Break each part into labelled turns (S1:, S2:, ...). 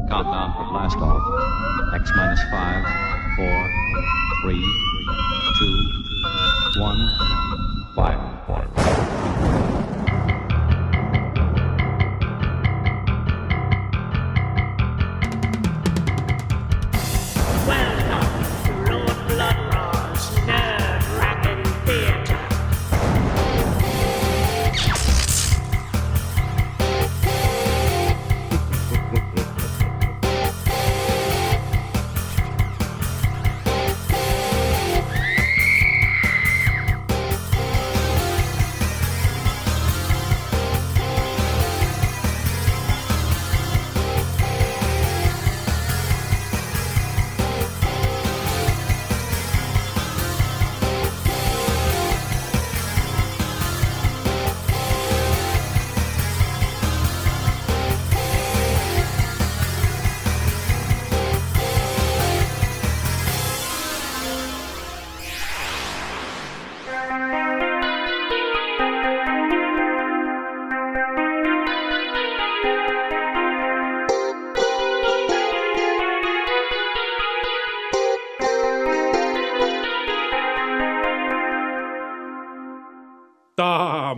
S1: Countdown for blast off. X minus 5, 4, 3, 2, 1, fire.
S2: Welcome to Lord Blood-Rah's nerve-wracking theater.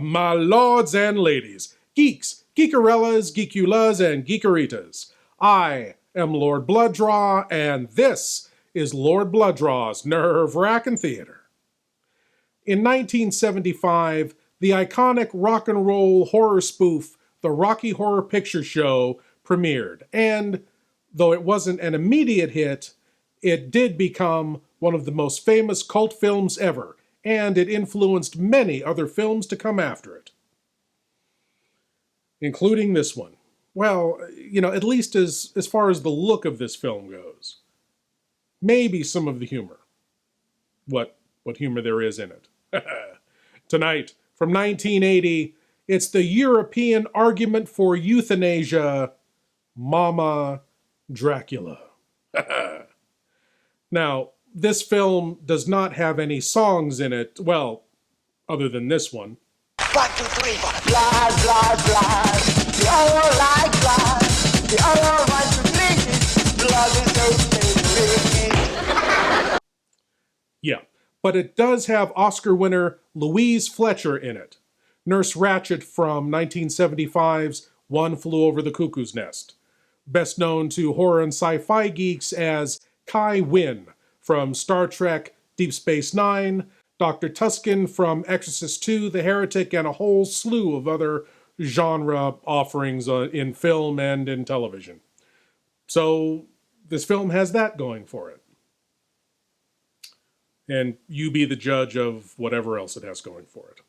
S3: My lords and ladies, geeks, geekarellas, geekulas, and geekaritas. I am Lord Blood-Rah, and this is Lord Blood-Rah's Nerve-Wrackin' Theater. In 1975, the iconic rock and roll horror spoof, The Rocky Horror Picture Show, premiered, and though it wasn't an immediate hit, it did become one of the most famous cult films ever, and it influenced many other films to come after it. Including this one. Well, at least as far as the look of this film goes. Maybe some of the humor. What humor there is in it. Tonight, from 1980, it's the European argument for euthanasia, Mama Dracula. Now, this film does not have any songs in it, well, other than this one.
S4: 1, 2, 3, 4. Blood, blood, blood. We all like blood. We all want to drink it. Blood is so tasty.
S3: Yeah, but it does have Oscar winner Louise Fletcher in it. Nurse Ratched from 1975's One Flew Over the Cuckoo's Nest. Best known to horror and sci-fi geeks as Kai Wynn from Star Trek Deep Space Nine, Dr. Tusken from Exorcist II, The Heretic, and a whole slew of other genre offerings in film and in television. So this film has that going for it. And you be the judge of whatever else it has going for it.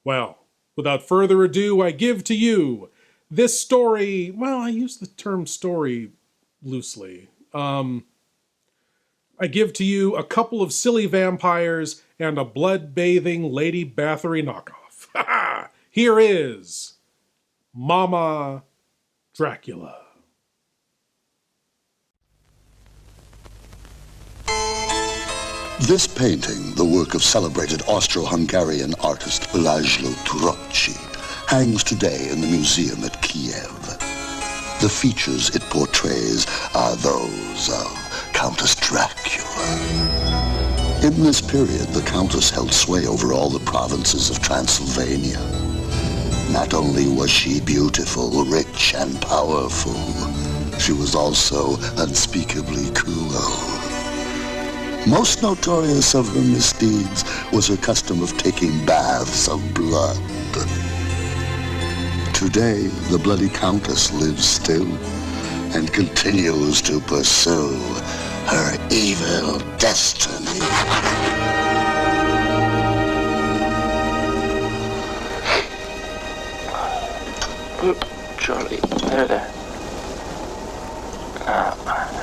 S3: Well, without further ado, I give to you this story. Well, I use the term story loosely. I give to you a couple of silly vampires and a blood-bathing Lady Bathory knockoff. Here is Mama Dracula.
S5: This painting, the work of celebrated Austro-Hungarian artist László Turoczi, hangs today in the museum at Kiev. The features it portrays are those of Countess Dracula. In this period, the Countess held sway over all the provinces of Transylvania. Not only was she beautiful, rich, and powerful, she was also unspeakably cruel. Most notorious of her misdeeds was her custom of taking baths of blood. Today, the bloody Countess lives still and continues to pursue her evil destiny.
S6: Charlie, there.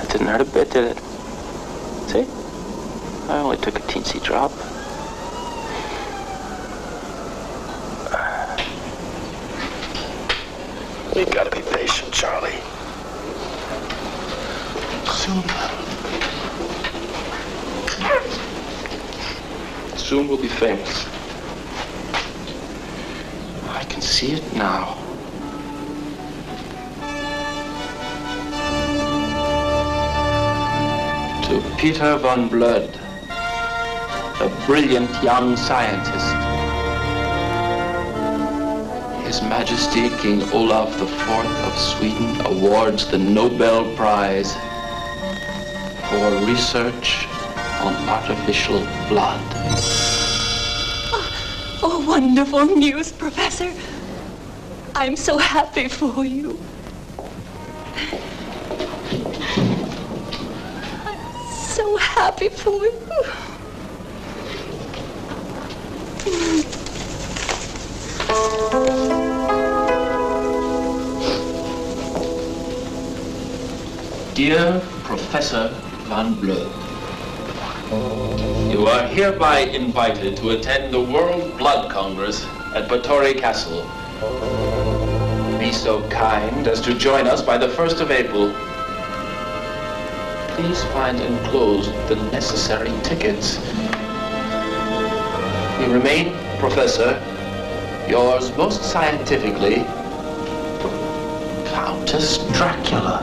S6: It didn't hurt a bit, did it? See? I only took a teensy drop.
S5: You gotta be patient, Charlie.
S6: Soon we'll be famous. I can see it now. Peter von Blood, a brilliant young scientist. His Majesty King Olaf IV of Sweden awards the Nobel Prize for research on artificial blood.
S7: Oh, wonderful news, Professor. I'm so happy for you. I'm so happy for you.
S6: Dear Professor Van Blood, you are hereby invited to attend the World Blood Congress at Batory Castle. Be so kind as to join us by the 1st of April. Please find enclosed the necessary tickets. We remain, Professor, yours most scientifically, Countess Dracula.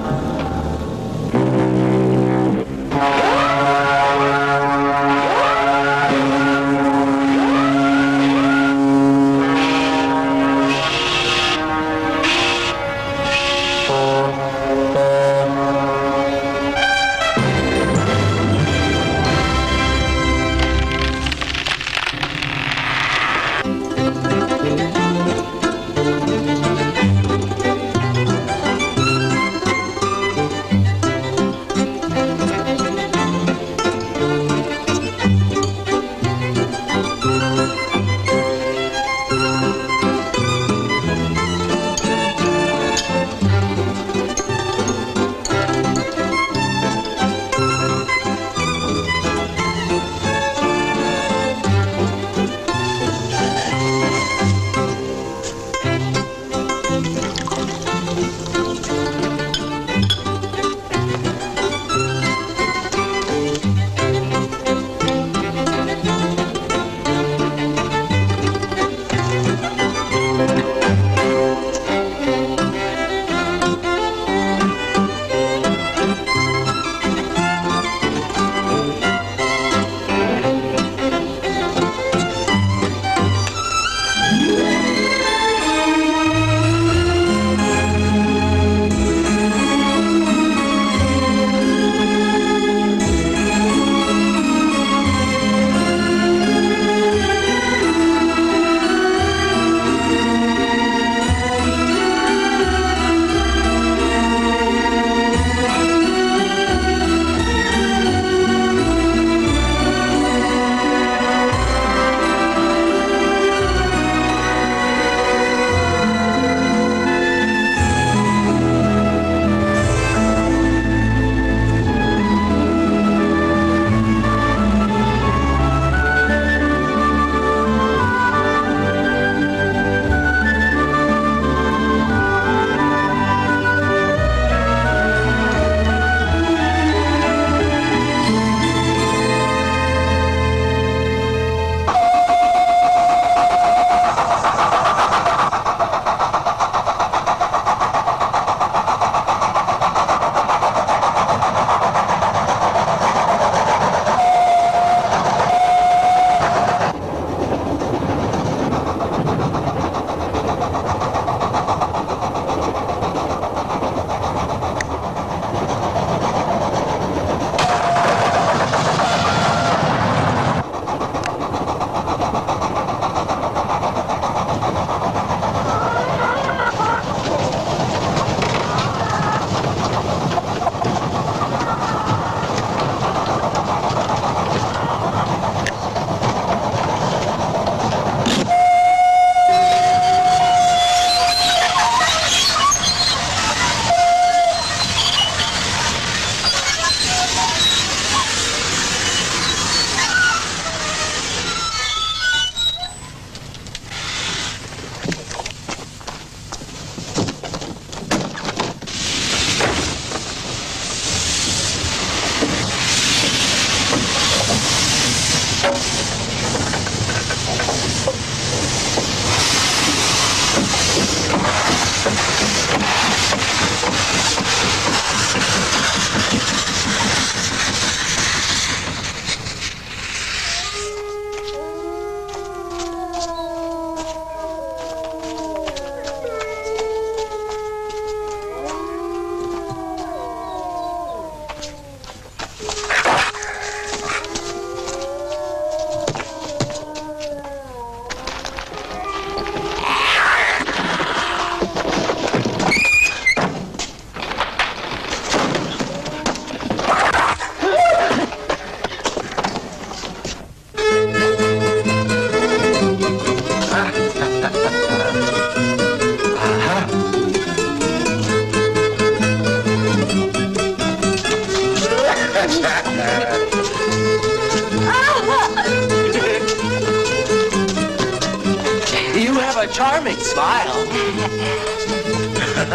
S8: charming smile.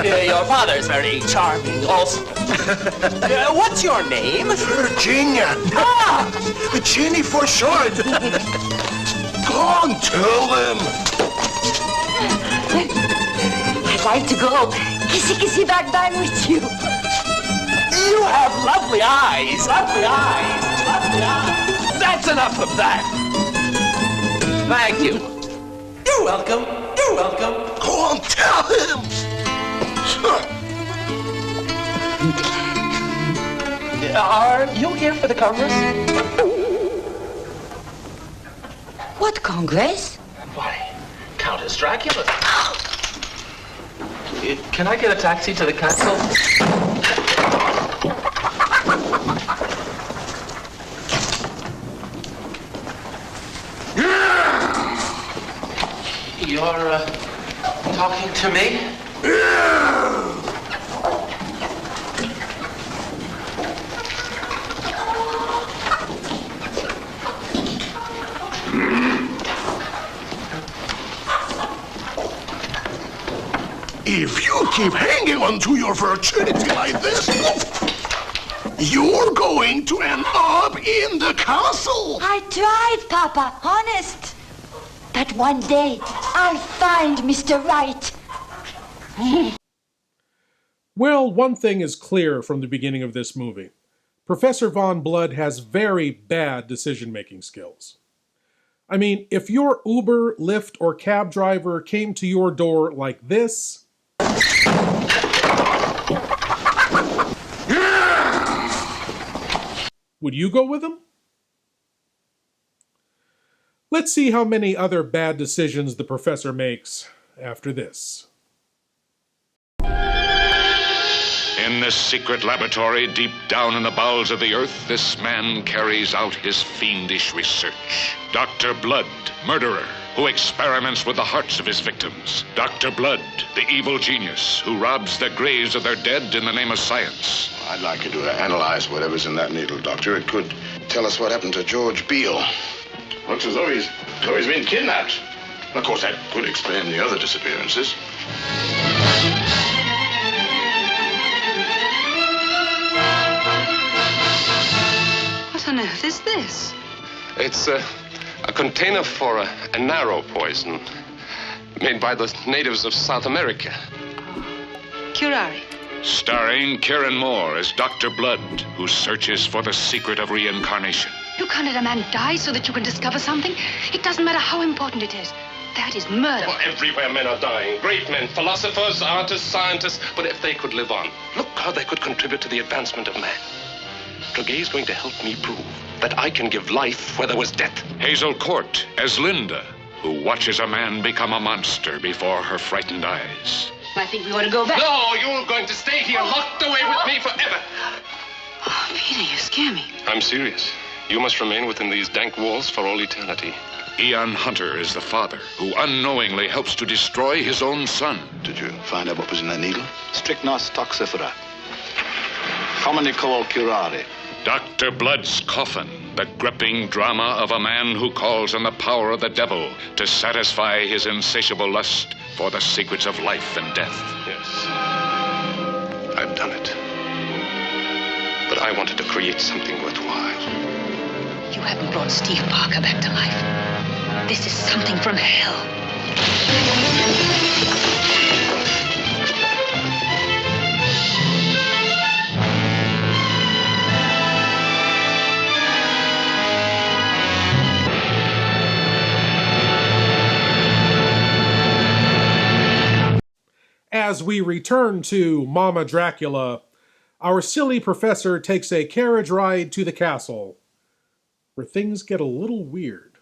S8: Your father's very charming also. What's your name?
S9: Virginia.
S8: Ah!
S9: Ginny for short. Go on, tell them.
S7: I'd like to go kissy back with you.
S8: You have lovely eyes. Lovely eyes. Lovely eyes. That's enough of that. Thank you. You're welcome. You're welcome.
S9: Go on, tell him.
S8: Are you here for the Congress?
S7: What Congress?
S8: Why, Countess Dracula. Can I get a taxi to the castle? You're, talking to me?
S9: If you keep hanging on to your virginity like this, you're going to end up in the castle.
S7: I tried, Papa, honest. But one day, I'll find Mr. Right.
S3: Well, one thing is clear from the beginning of this movie. Professor Von Blood has very bad decision-making skills. I mean, if your Uber, Lyft, or cab driver came to your door like this... would you go with him? Let's see how many other bad decisions the professor makes after this.
S10: In this secret laboratory, deep down in the bowels of the earth, this man carries out his fiendish research. Dr. Blood, murderer, who experiments with the hearts of his victims. Dr. Blood, the evil genius, who robs the graves of their dead in the name of science.
S9: I'd like you to analyze whatever's in that needle, Doctor. It could tell us what happened to George Beale. Looks as though he's been kidnapped. Of course, that could explain the other disappearances.
S11: What on earth is this?
S12: It's a container for a narrow poison made by the natives of South America.
S11: Curare.
S10: Starring Kieran Moore as Dr. Blood, who searches for the secret of reincarnation.
S11: You can't let a man die so that you can discover something. It doesn't matter how important it is. That is murder.
S12: Well, everywhere men are dying. Great men, philosophers, artists, scientists. But if they could live on, look how they could contribute to the advancement of man. Clerget is going to help me prove that I can give life where there was death.
S10: Hazel Court as Linda, who watches a man become a monster before her frightened eyes.
S11: I think we ought to go back.
S12: No, you're going to stay here locked away with me forever.
S11: Oh, Peter, you scare me.
S12: I'm serious. You must remain within these dank walls for all eternity.
S10: Ian Hunter is the father, who unknowingly helps to destroy his own son.
S9: Did you find out what was in that needle?
S13: Strychnos toxifera, commonly called curare.
S10: Dr. Blood's Coffin, the gripping drama of a man who calls on the power of the devil to satisfy his insatiable lust for the secrets of life and death.
S12: Yes. I've done it. But I wanted to create something worthwhile.
S11: You haven't brought Steve Parker back to life. This is something from hell.
S3: As we return to Mama Dracula, our silly professor takes a carriage ride to the castle, where things get a little weird.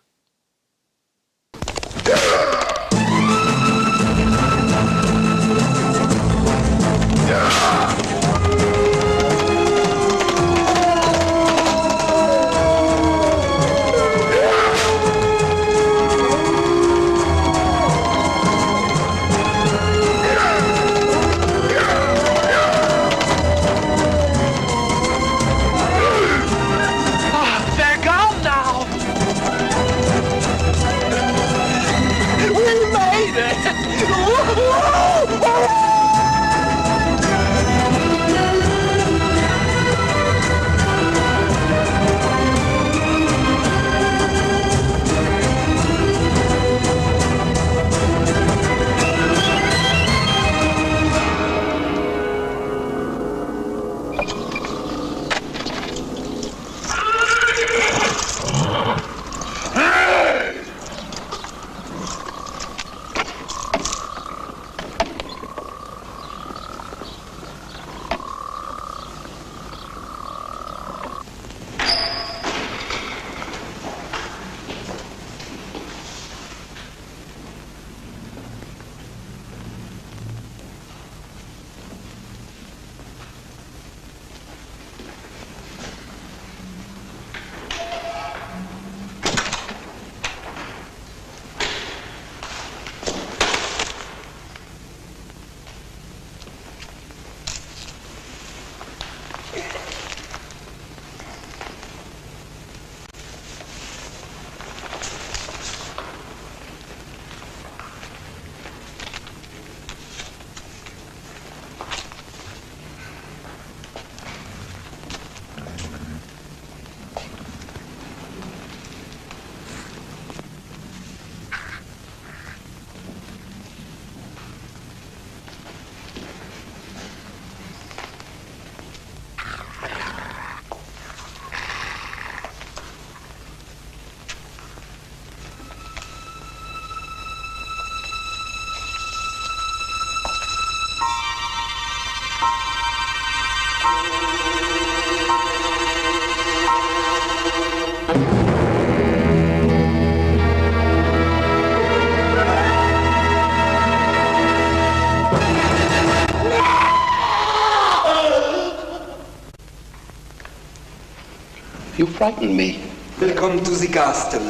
S8: You frighten me.
S14: Welcome to the castle,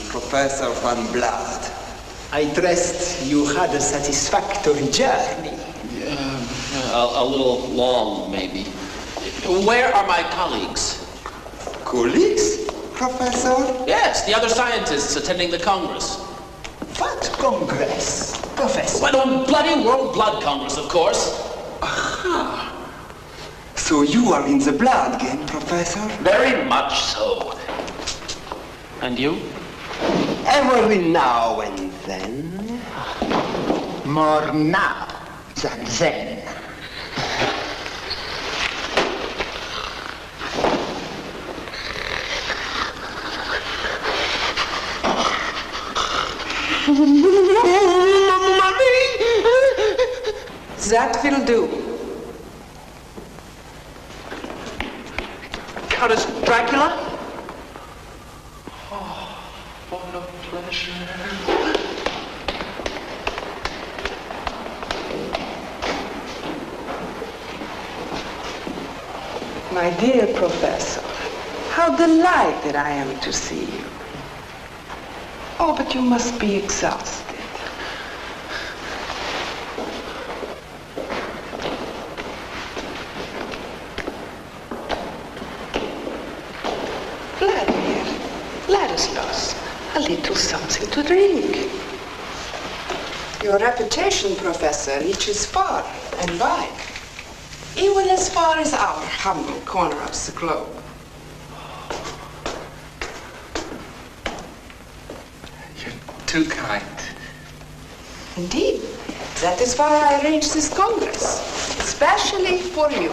S14: Professor Van Blood. I trust you had a satisfactory journey.
S8: A little long, maybe. Where are my colleagues?
S14: Colleagues, Professor?
S8: Yes, the other scientists attending the Congress.
S14: What Congress, Professor?
S8: Well, the bloody World Blood Congress, of course.
S14: Aha. So you are in the blood game, Professor?
S8: Very much so. And you?
S14: Every now and then. More now than then.
S15: That will do.
S8: Countess Dracula? Oh, what a pleasure.
S15: My dear Professor, how delighted I am to see you. Oh, but you must be exhausted. Vladimir, Ladislaus, a little something to drink. Your reputation, Professor, reaches far and wide. Even as far as our humble corner of the globe.
S8: Too kind.
S15: Indeed. That is why I arranged this Congress, especially for you.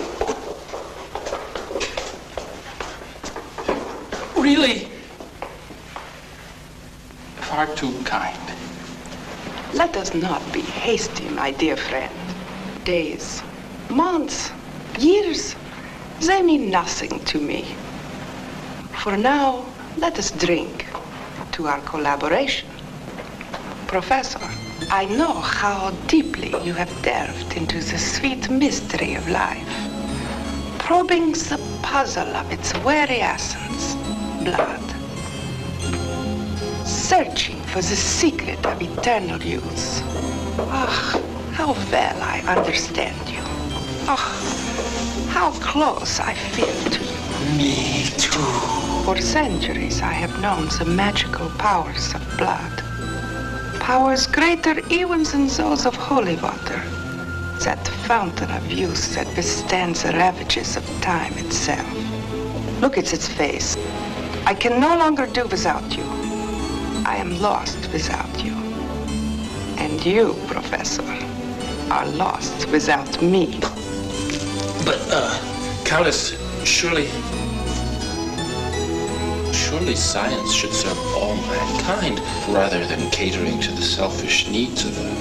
S8: Really? Far too kind.
S15: Let us not be hasty, my dear friend. Days, months, years, they mean nothing to me. For now, let us drink to our collaboration. Professor, I know how deeply you have delved into the sweet mystery of life, probing the puzzle of its very essence, blood, searching for the secret of eternal youth. Ah, how well I understand you. Oh, how close I feel to you.
S14: Me too.
S15: For centuries I have known the magical powers of blood. Powers greater even than those of holy water. That fountain of youth that withstands the ravages of time itself. Look at its face. I can no longer do without you. I am lost without you. And you, Professor, are lost without me.
S8: But, Countess, surely science should serve all mankind rather than catering to the selfish needs of a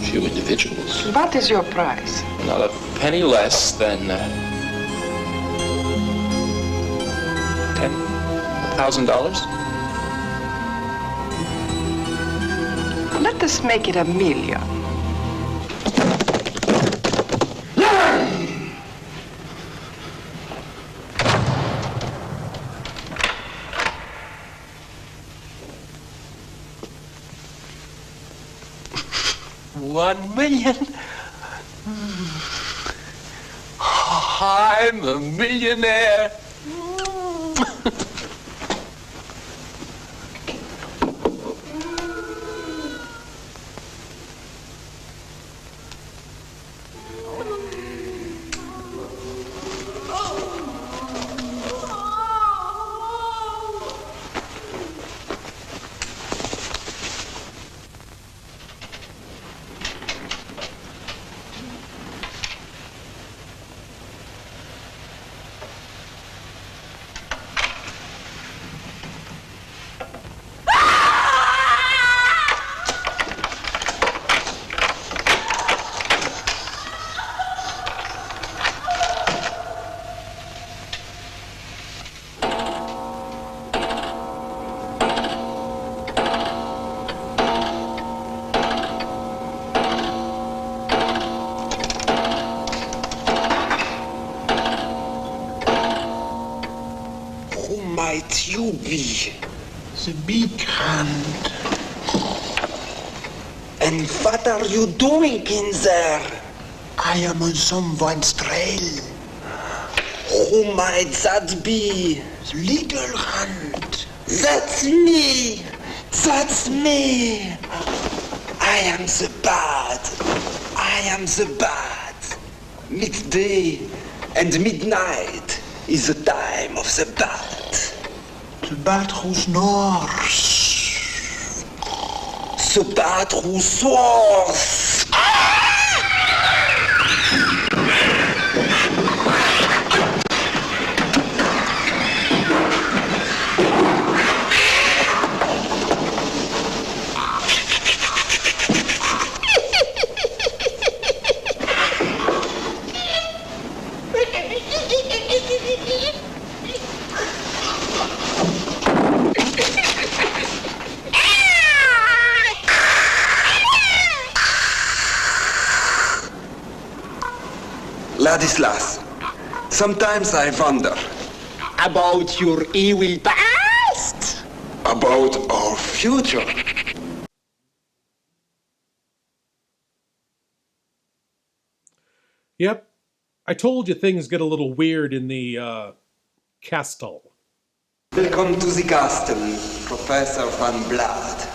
S8: few individuals.
S15: What is your price?
S8: Not a penny less than $10,000.
S15: Let us make it $1 million.
S8: $1 million? I'm a millionaire.
S14: might you be?
S16: The big hand.
S14: And what are you doing in there?
S16: I am on someone's trail.
S14: Who might that be?
S16: The little hand.
S14: That's me! That's me! I am the bad. I am the bad. Midday and midnight is the time of the bad.
S16: The bat who snores.
S14: The bat who soars. Ladislas, sometimes I wonder about your evil past, about our future.
S3: Yep. I told you things get a little weird in the, castle.
S14: Welcome to the castle, Professor Van Blood.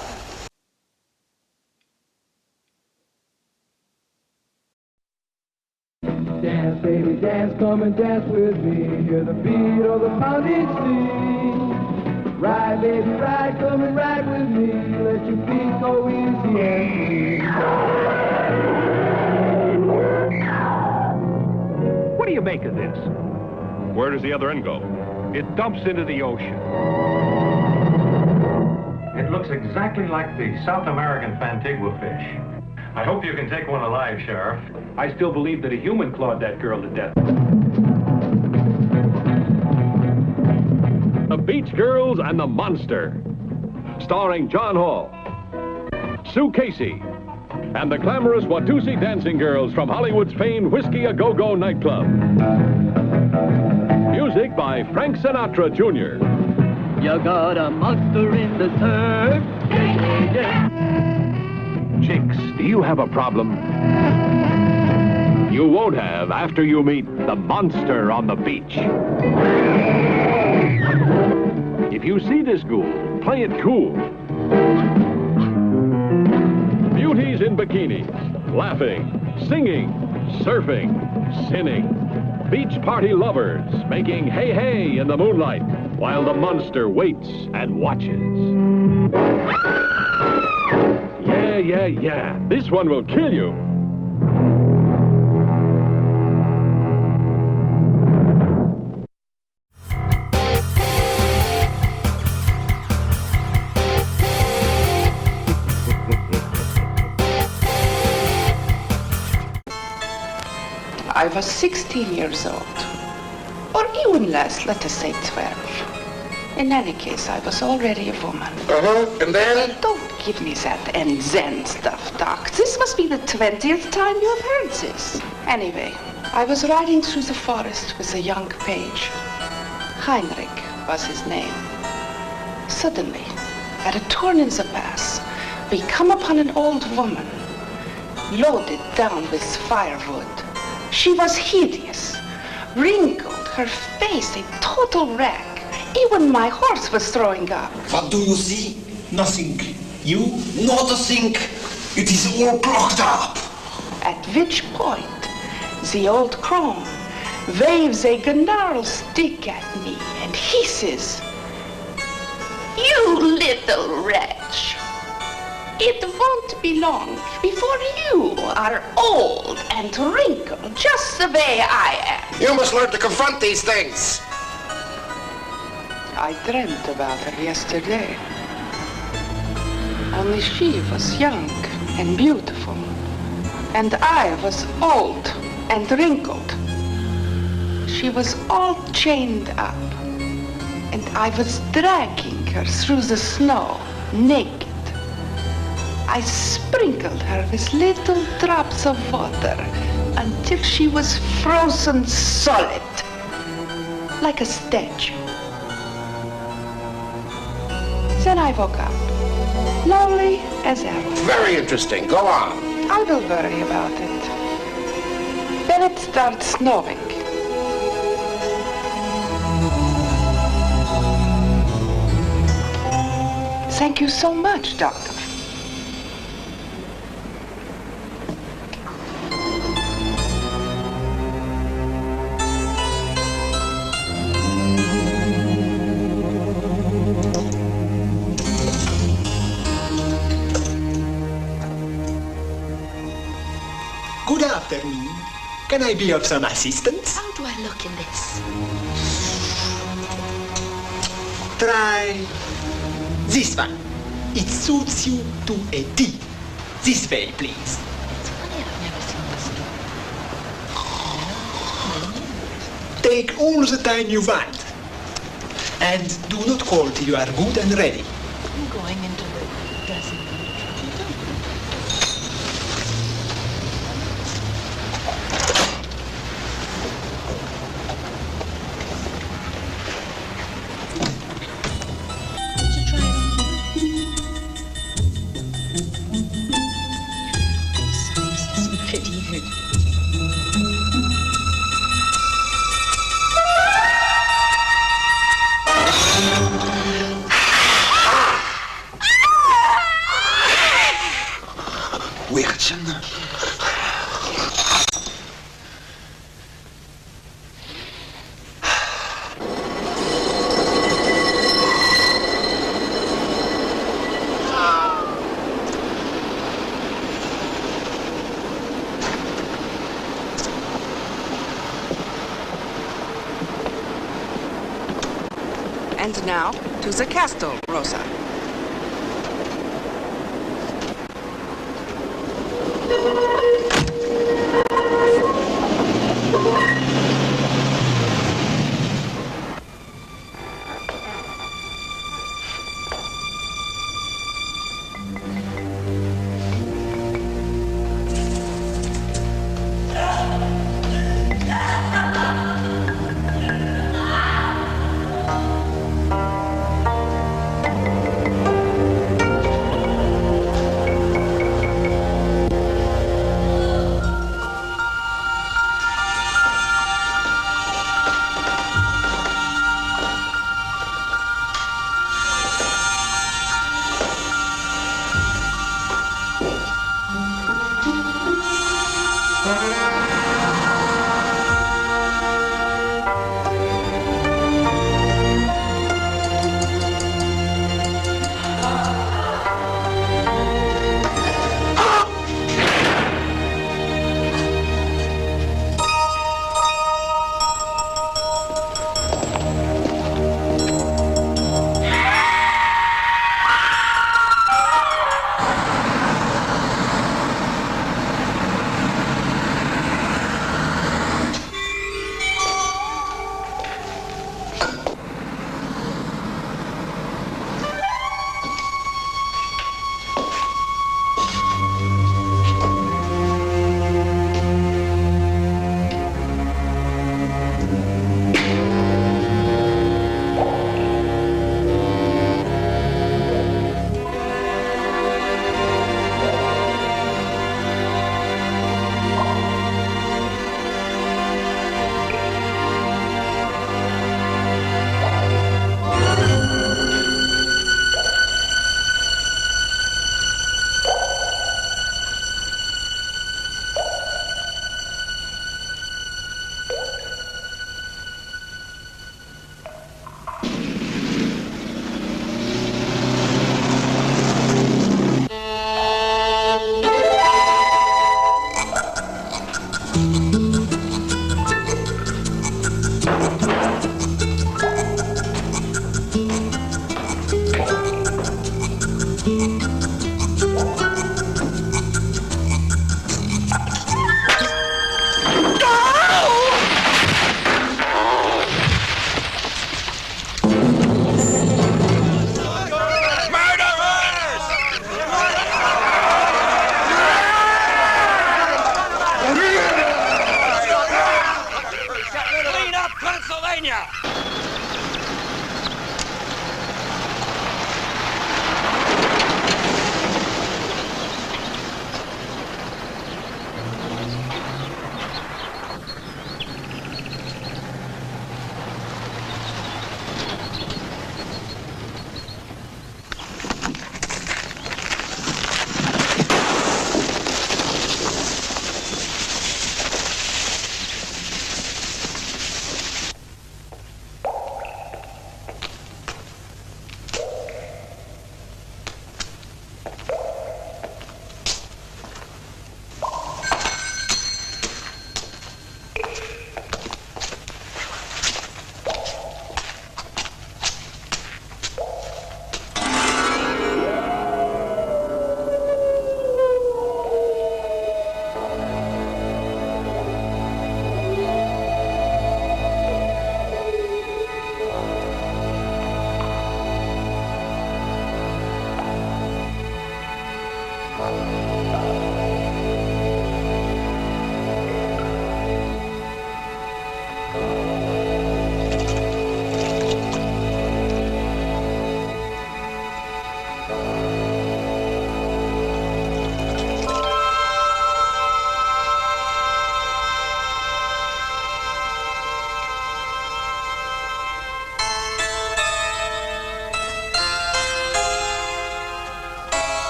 S17: Dance, baby, dance, come and dance with me. Hear the beat of the pounding sea. Ride, baby, ride, come and ride with me. Let your feet go easy and free.
S18: What do you make of this? Where does the other end go? It dumps into the ocean.
S19: It looks exactly like the South American Fantigua fish. I hope you can take one alive, Sheriff.
S18: I still believe that a human clawed that girl to death. The Beach Girls and the Monster, starring John Hall, Sue Casey, and the glamorous Watusi dancing girls from Hollywood's famed Whiskey A Go-Go nightclub. Music by Frank Sinatra Jr.
S17: You got a monster in the surf.
S18: Chicks, do you have a problem? You won't have after you meet the monster on the beach. If you see this ghoul, play it cool. Beauties in bikinis, laughing, singing, surfing, sinning. Beach party lovers making hey-hey in the moonlight while the monster waits and watches. Yeah. This one will kill you.
S15: I was 16 years old. Or even less, let us say 12. In any case, I was already a woman.
S9: And then?
S15: Don't give me that and then stuff, Doc. This must be the 20th time you have heard this. Anyway, I was riding through the forest with a young page. Heinrich was his name. Suddenly, at a turn in the path, we come upon an old woman, loaded down with firewood. She was hideous, wrinkled, her face a total wreck. Even my horse was throwing up.
S14: What do you see? Nothing. You? Not a thing. It is all blocked up.
S15: At which point, the old crone waves a gnarled stick at me and hisses, "You little wretch! It won't be long before you are old and wrinkled just the way I am."
S9: You must learn to confront these things.
S15: I dreamt about her yesterday. Only she was young and beautiful, and I was old and wrinkled. She was all chained up, and I was dragging her through the snow, naked. I sprinkled her with little drops of water until she was frozen solid, like a statue. Then I woke up. Lonely as ever.
S8: Very interesting. Go on.
S15: I will worry about it. Then it starts snowing. Thank you so much, Doctor.
S20: Good afternoon. Can I be of some assistance?
S7: How do I look in this?
S20: Try this one. It suits you to a T. This way, please. Take all the time you want. And do not call till you are good and ready.
S7: I'm going into the dressing room.
S5: Wrackin.
S15: And now to the castle, Rosa.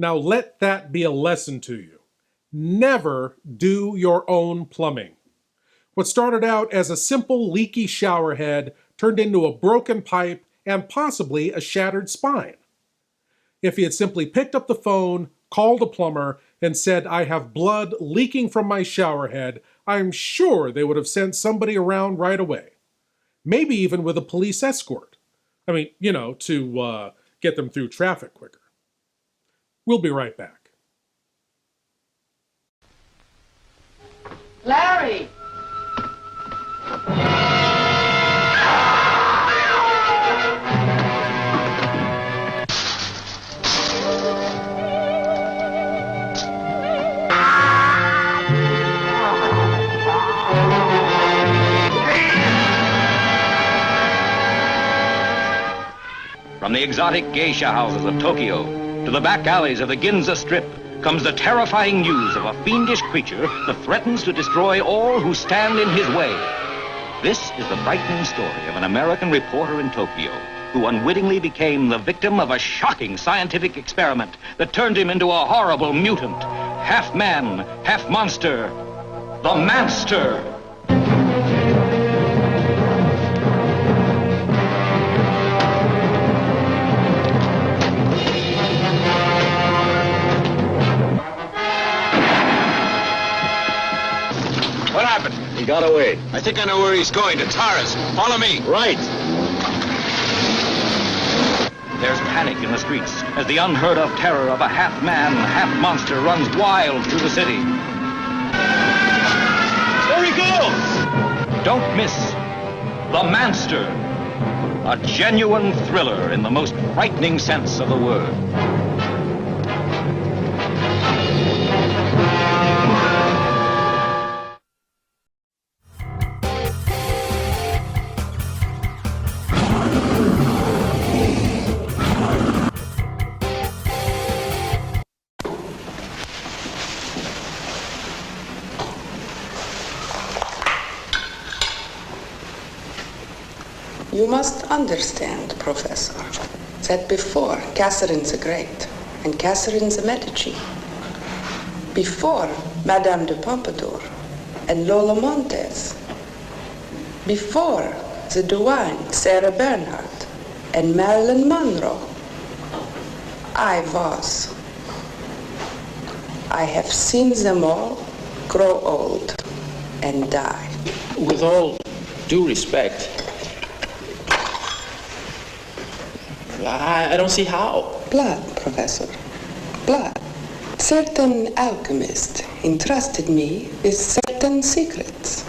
S3: Now let that be a lesson to you. Never do your own plumbing. What started out as a simple leaky shower head turned into a broken pipe and possibly a shattered spine. If he had simply picked up the phone, called a plumber, and said, "I have blood leaking from my shower head," I'm sure they would have sent somebody around right away. Maybe even with a police escort. I mean, to get them through traffic quicker. We'll be right back.
S15: Larry!
S21: From the exotic geisha houses of Tokyo to the back alleys of the Ginza Strip comes the terrifying news of a fiendish creature that threatens to destroy all who stand in his way. This is the frightening story of an American reporter in Tokyo who unwittingly became the victim of a shocking scientific experiment that turned him into a horrible mutant, half man, half monster, the Manster.
S10: What happened?
S22: He got away.
S10: I think I know where he's going, to Taras. Follow me.
S22: Right.
S21: There's panic in the streets as the unheard-of terror of a half-man, half-monster runs wild through the city.
S22: There he goes!
S21: Don't miss The Manster, a genuine thriller in the most frightening sense of the word.
S15: You must understand, Professor, that before Catherine the Great and Catherine the Medici, before Madame de Pompadour and Lola Montez, before the divine Sarah Bernhardt and Marilyn Monroe, I have seen them all grow old and die.
S6: With all due respect, I don't see how.
S15: Blood, Professor. Blood. Certain alchemists entrusted me with certain secrets.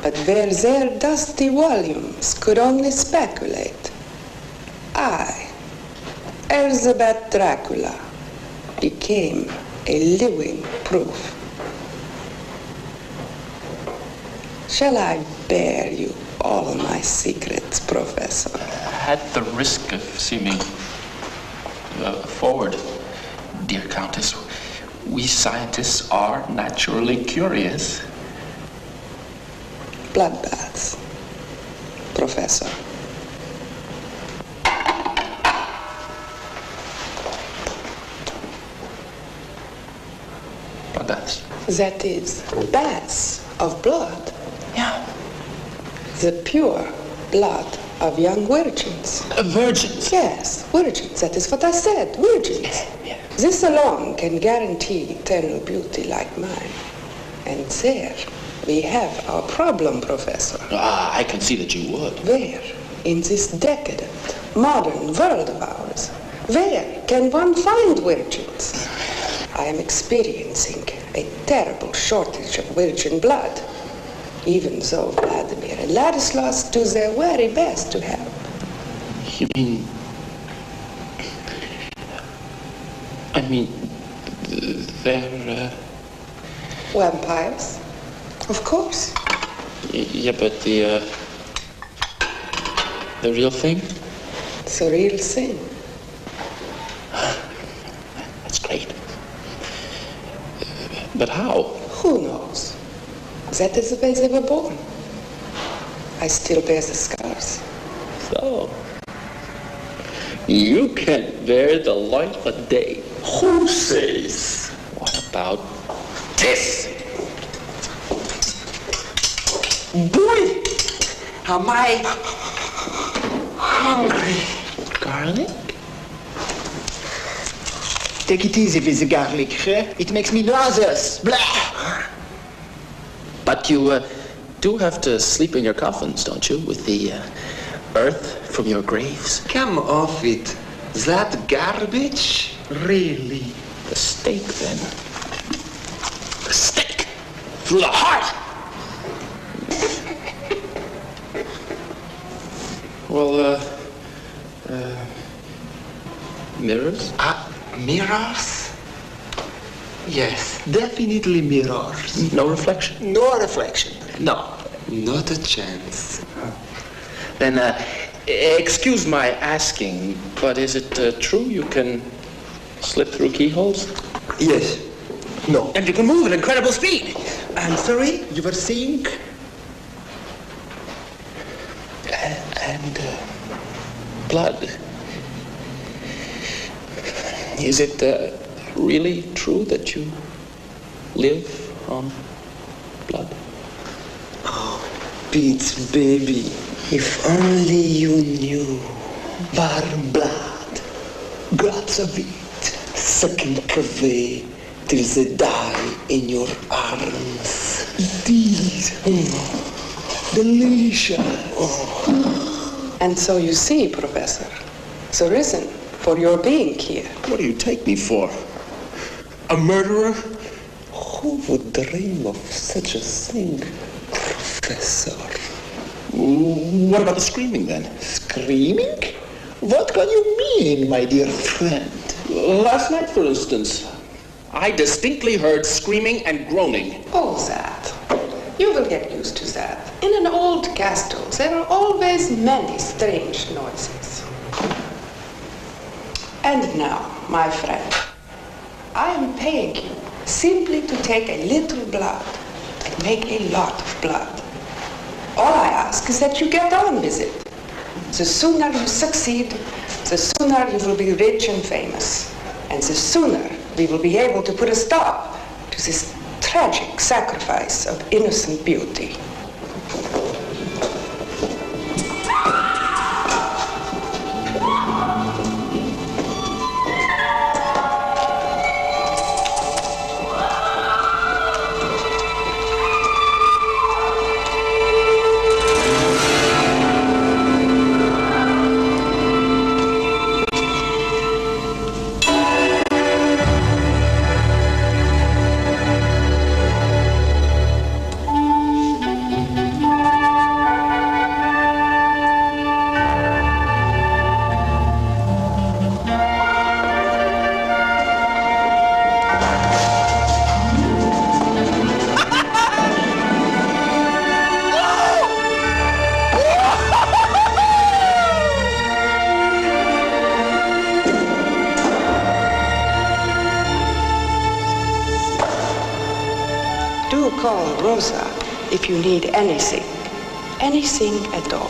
S15: But where their dusty volumes could only speculate, I, Elizabeth Dracula, became a living proof. Shall I bear you all my secrets, Professor?
S6: At the risk of seeming forward, dear Countess, we scientists are naturally curious.
S15: Bloodbaths, Professor.
S6: Bloodbaths?
S15: That is, baths of blood.
S6: Yeah.
S15: The pure blood of young virgins.
S6: Virgins?
S15: Yes, virgins. That is what I said, virgins.
S6: Yeah.
S15: This alone can guarantee eternal beauty like mine. And there we have our problem, Professor.
S6: I can see that you would.
S15: Where, in this decadent, modern world of ours, where can one find virgins? I am experiencing a terrible shortage of virgin blood. Even though Vladimir and Ladislas do their very best to help.
S6: You mean... they're,
S15: Vampires? Of course.
S6: Yeah, but the real thing?
S15: The real thing.
S6: That's great. But how?
S15: Who knows? That is the way they were born. I still bear the scars.
S6: So,
S8: You can't bear the light of day.
S14: Who says?
S8: What about this?
S14: Boy, am I hungry.
S8: Garlic?
S14: Take it easy with the garlic, eh? It makes me nauseous. Blah.
S8: But you do have to sleep in your coffins, don't you? With the earth from your graves?
S14: Come off it. That garbage? Really?
S8: The steak, then. The steak! Through the heart! Well, mirrors?
S14: Mirrors? Yes, definitely mirrors.
S8: No reflection?
S14: No reflection.
S8: No.
S14: Not a chance.
S8: Then, excuse my asking, but is it true you can slip through keyholes?
S14: Yes. No.
S8: And you can move at incredible speed.
S14: I'm sorry, you were saying?
S8: And blood. Is it really true that you live on blood?
S14: Oh, Pete, baby, if only you knew. Warm blood, drops of it, sucking away till they die in your arms. These, delicious.
S15: And so you see, Professor, the reason for your being here.
S14: What do you take me for? A murderer? Who would dream of such a thing, Professor?
S8: What about the screaming, then?
S14: Screaming? What can you mean, my dear friend?
S8: Last night, for instance, I distinctly heard screaming and groaning.
S15: Oh, that. You will get used to that. In an old castle, there are always many strange noises. And now, my friend, I am paying you simply to take a little blood and make a lot of blood. All I ask is that you get on with it. The sooner you succeed, the sooner you will be rich and famous. And the sooner we will be able to put a stop to this tragic sacrifice of innocent beauty. Call Rosa if you need anything at all.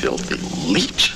S14: filthy leech.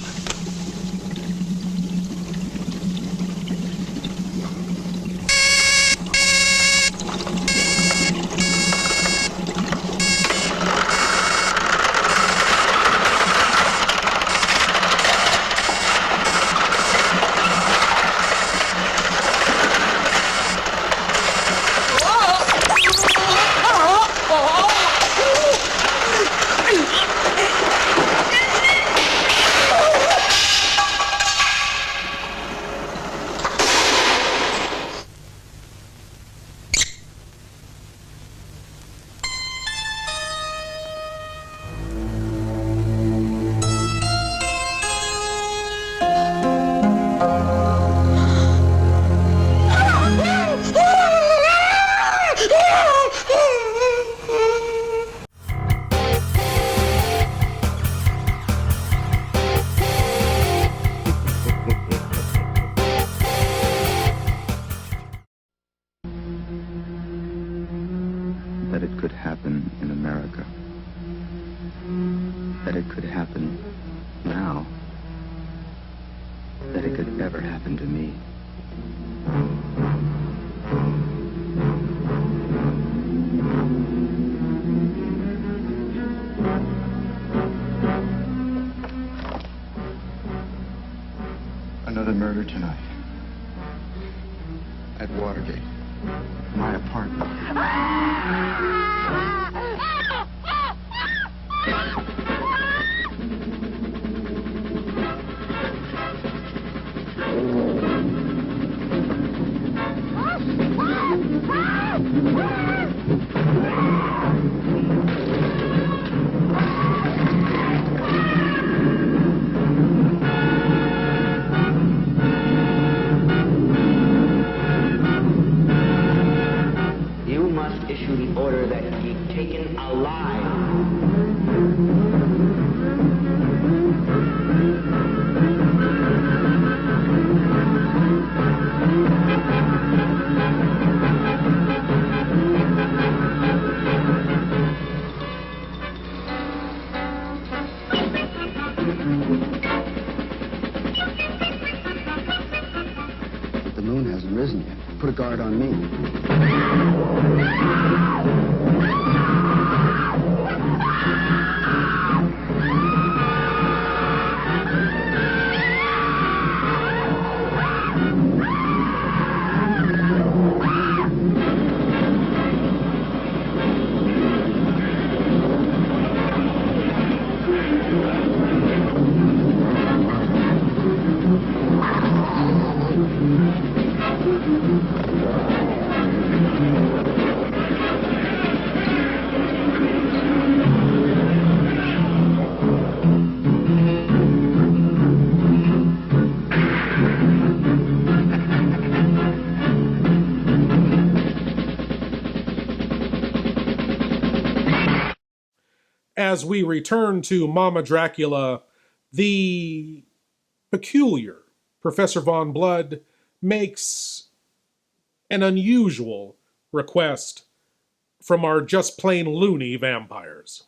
S1: That it could happen in America. That it could happen now. That it could ever happen to me. Another murder tonight. At Watergate. My apartment.
S20: You must issue the order that he be taken alive.
S1: But the moon hasn't risen yet. Put a guard on me.
S3: As we return to Mama Dracula, the peculiar Professor Von Blood makes an unusual request from our just plain loony vampires.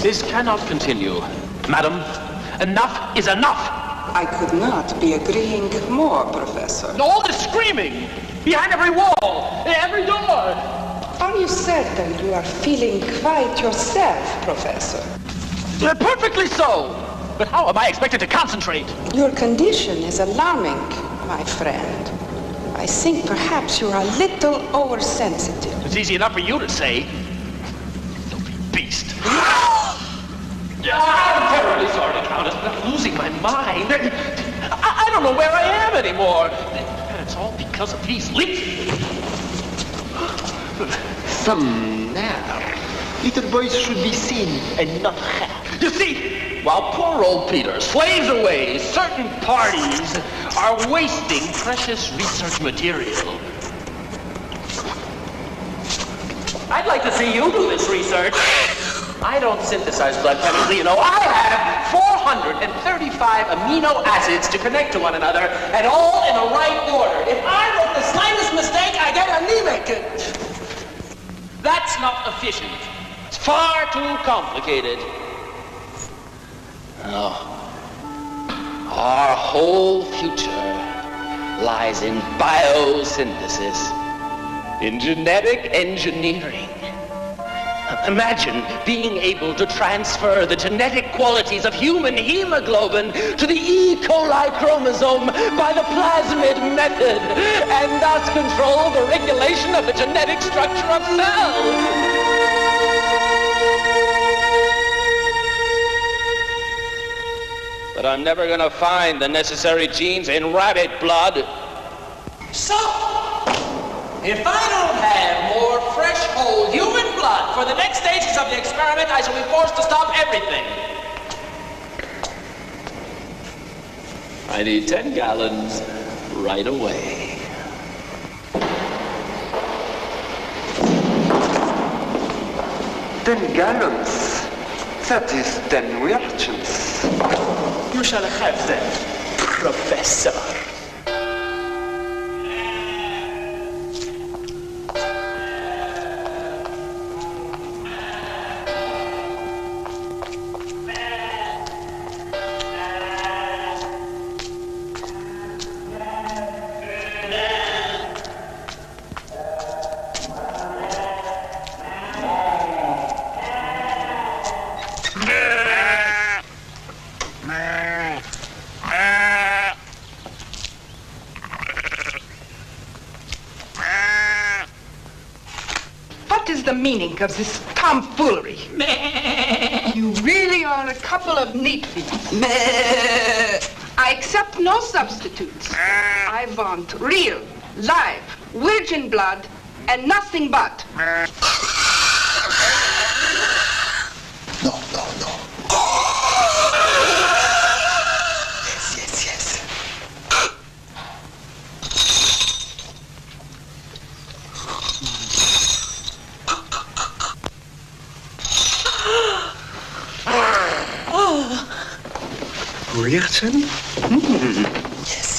S8: This cannot continue. Madam, enough is enough!
S15: I could not be agreeing more, Professor.
S8: All the screaming! Behind every wall! Every door!
S15: Are you certain you are feeling quite yourself, Professor?
S8: Perfectly so! But how am I expected to concentrate?
S15: Your condition is alarming, my friend. I think perhaps you're a little oversensitive.
S8: It's easy enough for you to say. Filthy beast. I'm terribly sorry, Countess, but I'm losing my mind. I don't know where I am anymore. And it's all because of these leaks.
S20: Some nerve. Little boys should be seen and not heard.
S8: You see, while poor old Peter slaves away, certain parties are wasting precious research material. I'd like to see you do this research. I don't synthesize blood chemically, you know. I have 435 amino acids to connect to one another, and all in the right order. If I make the slightest mistake, I get anemic. That's not efficient. far too complicated. No. Our whole future lies in biosynthesis, in genetic engineering. Imagine being able to transfer the genetic qualities of human hemoglobin to the E. coli chromosome by the plasmid method, and thus control the regulation of the genetic structure of cells. But I'm never going to find the necessary genes in rabbit blood. So, if I don't have more fresh, whole human blood for the next stages of the experiment, I shall be forced to stop everything. I need 10 gallons right away.
S14: Ten gallons. That is 10 reactions.
S8: You shall have them, Professor.
S15: Meaning of this tomfoolery. You really are a couple of neat feet. I accept no substitutes. I want real, live, virgin blood and nothing but.
S16: No. Yes. Wrackin? Yes.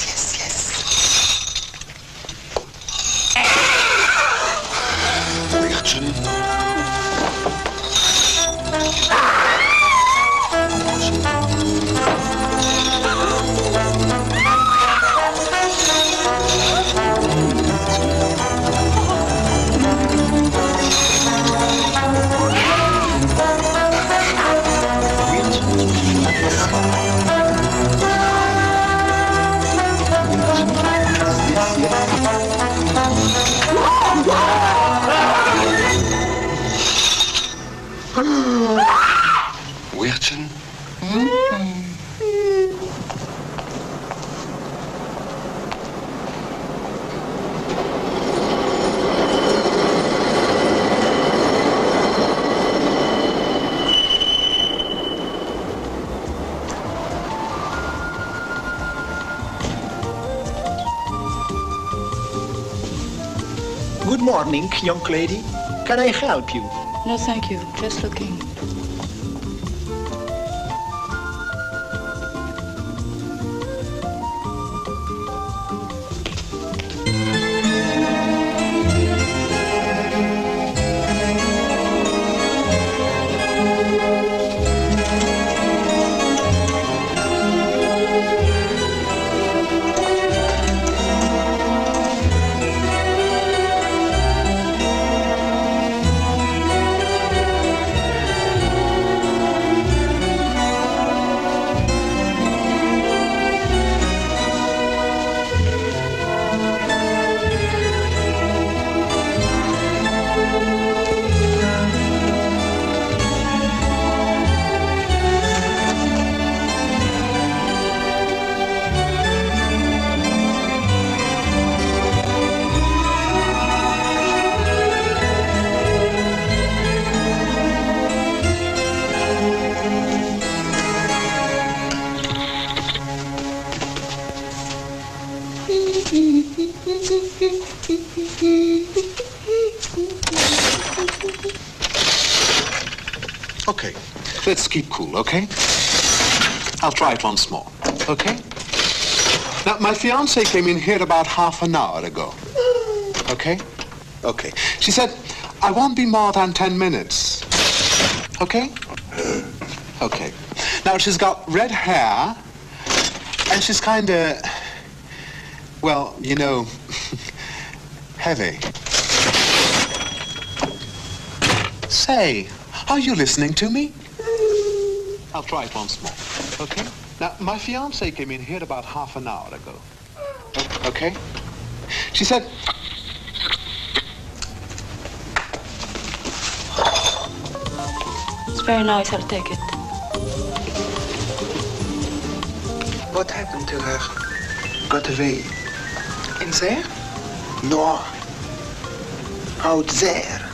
S16: Wrackin?
S14: Wrackin?
S16: Good morning, young lady. Can I help you?
S7: No, thank you. Just looking.
S13: Okay, let's keep cool, okay? I'll try it once more, okay? Now, my fiancée came in here about half an hour ago. Okay? Okay. She said, I won't be more than 10 minutes. Okay? Okay. Now, she's got red hair, and she's kinda, well, you know, heavy. Say, are you listening to me? I'll try it once more, okay? Now, my fiancée came in here about half an hour ago. Okay? She said...
S7: It's very nice, I'll take it.
S14: What happened to her? Got away. In there? No. Out there.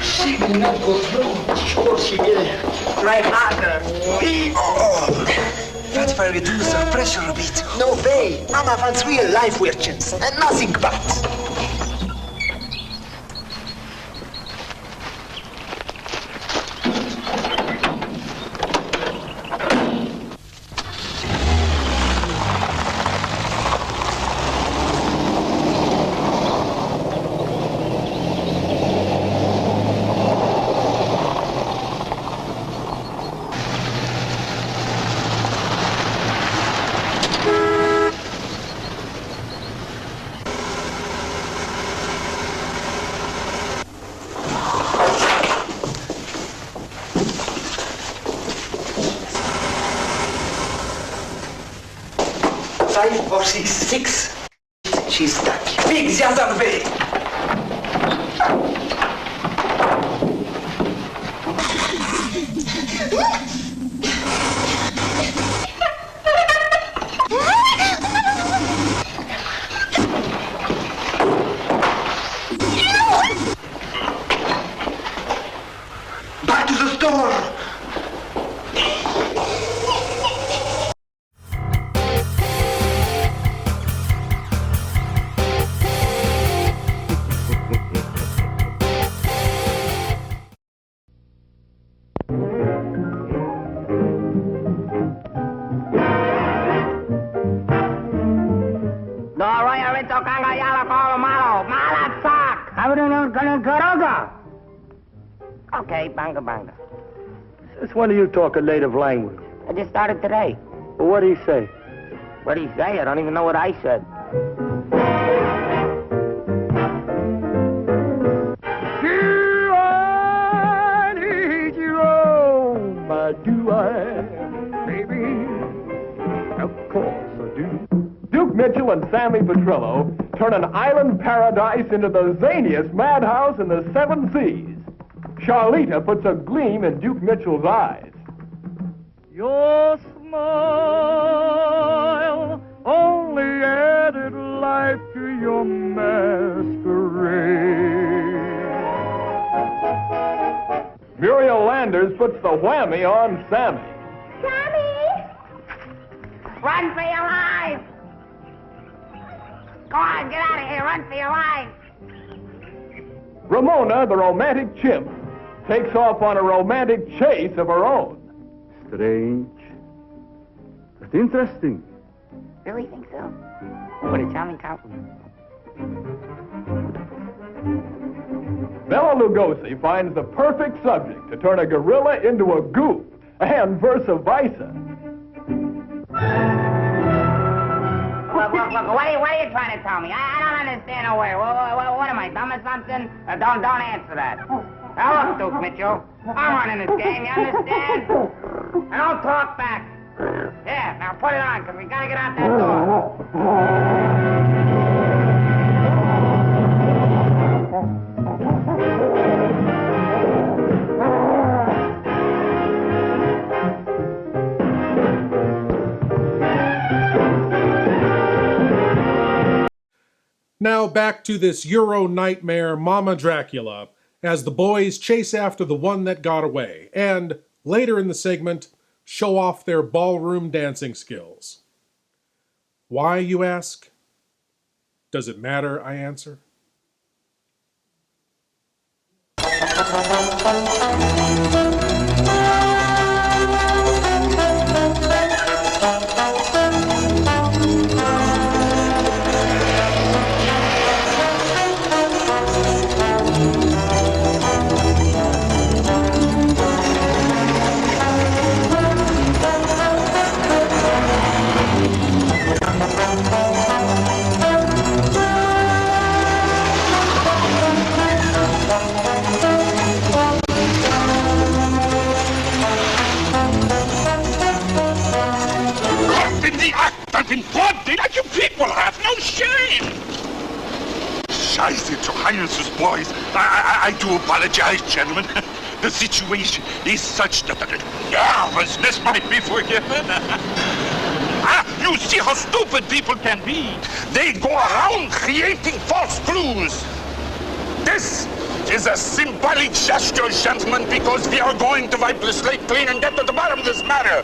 S20: She will not go through. Sure she will. Try harder.
S14: That will reduce the pressure a bit.
S20: No way. Anna wants real life virgins and nothing but. Five or six. She's stuck. Big the other way. Back to the store.
S2: Okay, banga banga.
S4: Since when do you talk a native language?
S2: I just started today.
S4: Well, what did he say?
S2: What did he say? I don't even know what I said.
S4: Do I, baby? Of course I do. Duke Mitchell and Sammy Petrillo turn an island paradise into the zaniest madhouse in the 7 seas. Charlita puts a gleam in Duke Mitchell's eyes.
S17: Your smile only added life to your masquerade.
S4: Muriel Landers puts the whammy on Sammy.
S2: Sammy! Run for your life! Go on, get out of here. Run for your life.
S4: Ramona, the romantic chimp, takes off on a romantic chase of her own. Strange. But interesting.
S2: Really think so? What a charming compliment.
S4: Bela Lugosi finds the perfect subject to turn a gorilla into a goof, and versa versa.
S2: Well, look, what are you trying to tell me? I don't understand a word. What am I, dumb or something? Don't answer that. Now look, Duke Mitchell, I'm running this game, you understand? And don't talk back. Yeah, now put it on, because we gotta get out that door.
S3: Now back to this Euro nightmare, Mama Dracula, as the boys chase after the one that got away, and, later in the segment, show off their ballroom dancing skills. Why, you ask? Does it matter, I answer?
S10: You people have no shame! Scheiße, to Highness's boys. I do apologize, gentlemen. The situation is such that nervousness might be forgiven. You see how stupid people can be. They go around creating false clues. This is a symbolic gesture, gentlemen, because we are going to wipe the slate clean and get to the bottom of this matter.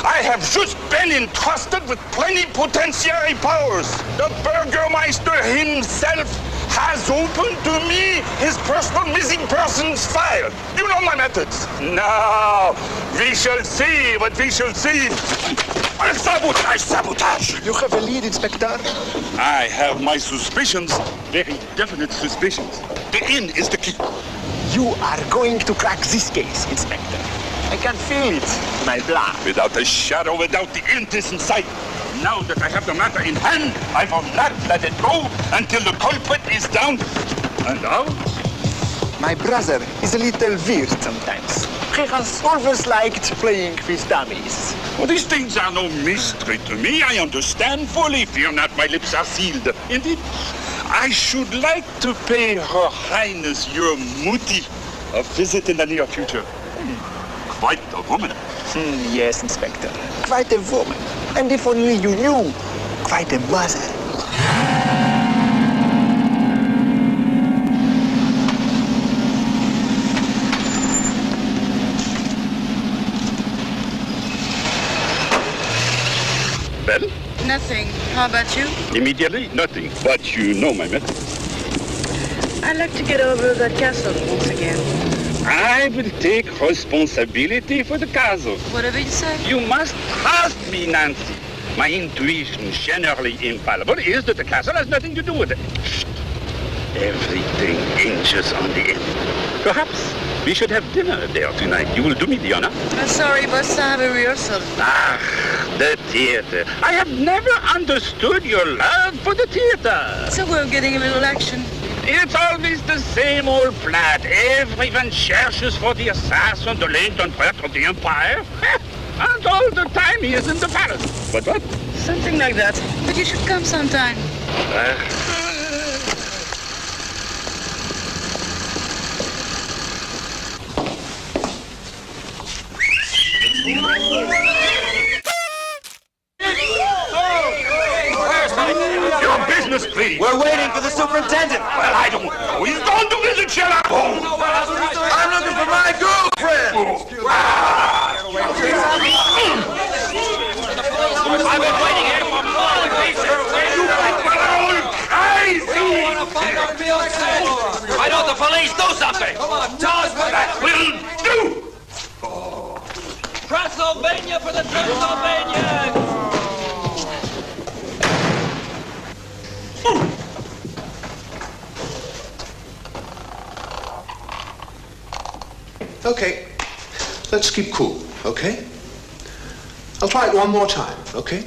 S10: I have just been entrusted with plenipotentiary powers. The Burgermeister himself has opened to me his personal missing persons file. You know my methods. Now, we shall see what we shall see. Sabotage!
S13: You have a lead, Inspector?
S10: I have my suspicions, very definite suspicions. The inn is the key.
S13: You are going to crack this case, Inspector. I can feel it, my blood.
S10: Without a shadow, without the indecent sight. Now that I have the matter in hand, I will not let it go until the culprit is down and out.
S13: My brother is a little weird sometimes. He has always liked playing with dummies.
S10: Well, these things are no mystery to me. I understand fully. Fear not, my lips are sealed. Indeed, I should like to pay Her Highness, your Mutti, a visit in the near future. Quite a woman.
S13: Yes, Inspector. Quite a woman. And if only you knew, quite a mother.
S10: Well?
S11: Nothing. How about you?
S10: Immediately, nothing. But you know my method.
S11: I'd like to get over that castle once again.
S10: I will take responsibility for the castle.
S11: Whatever you say.
S10: You must trust me, Nancy. My intuition, generally infallible, is that the castle has nothing to do with it. Shh. Everything hinges on the end. Perhaps we should have dinner there tonight. You will do me the honor?
S11: I'm sorry, boss. I have a rehearsal.
S10: The theater. I have never understood your love for the theater.
S11: So we're getting a little action.
S10: It's always the same old plot. Everyone searches for the assassin, the late emperor of the empire. And all the time he is in the palace. But what?
S11: Something like that. But you should come sometime.
S10: Your business, please.
S14: We're waiting for the superintendent.
S10: Well, I don't know. He's going to visit Sherlock Holmes.
S14: I'm looking for my girlfriend.
S8: I've been waiting here for 4 pieces.
S10: You people are all crazy.
S8: Why don't the police do something? Come on, tell us what
S10: that will do.
S8: Transylvania for the Transylvanians!
S13: Okay, let's keep cool, okay? I'll try it one more time, okay?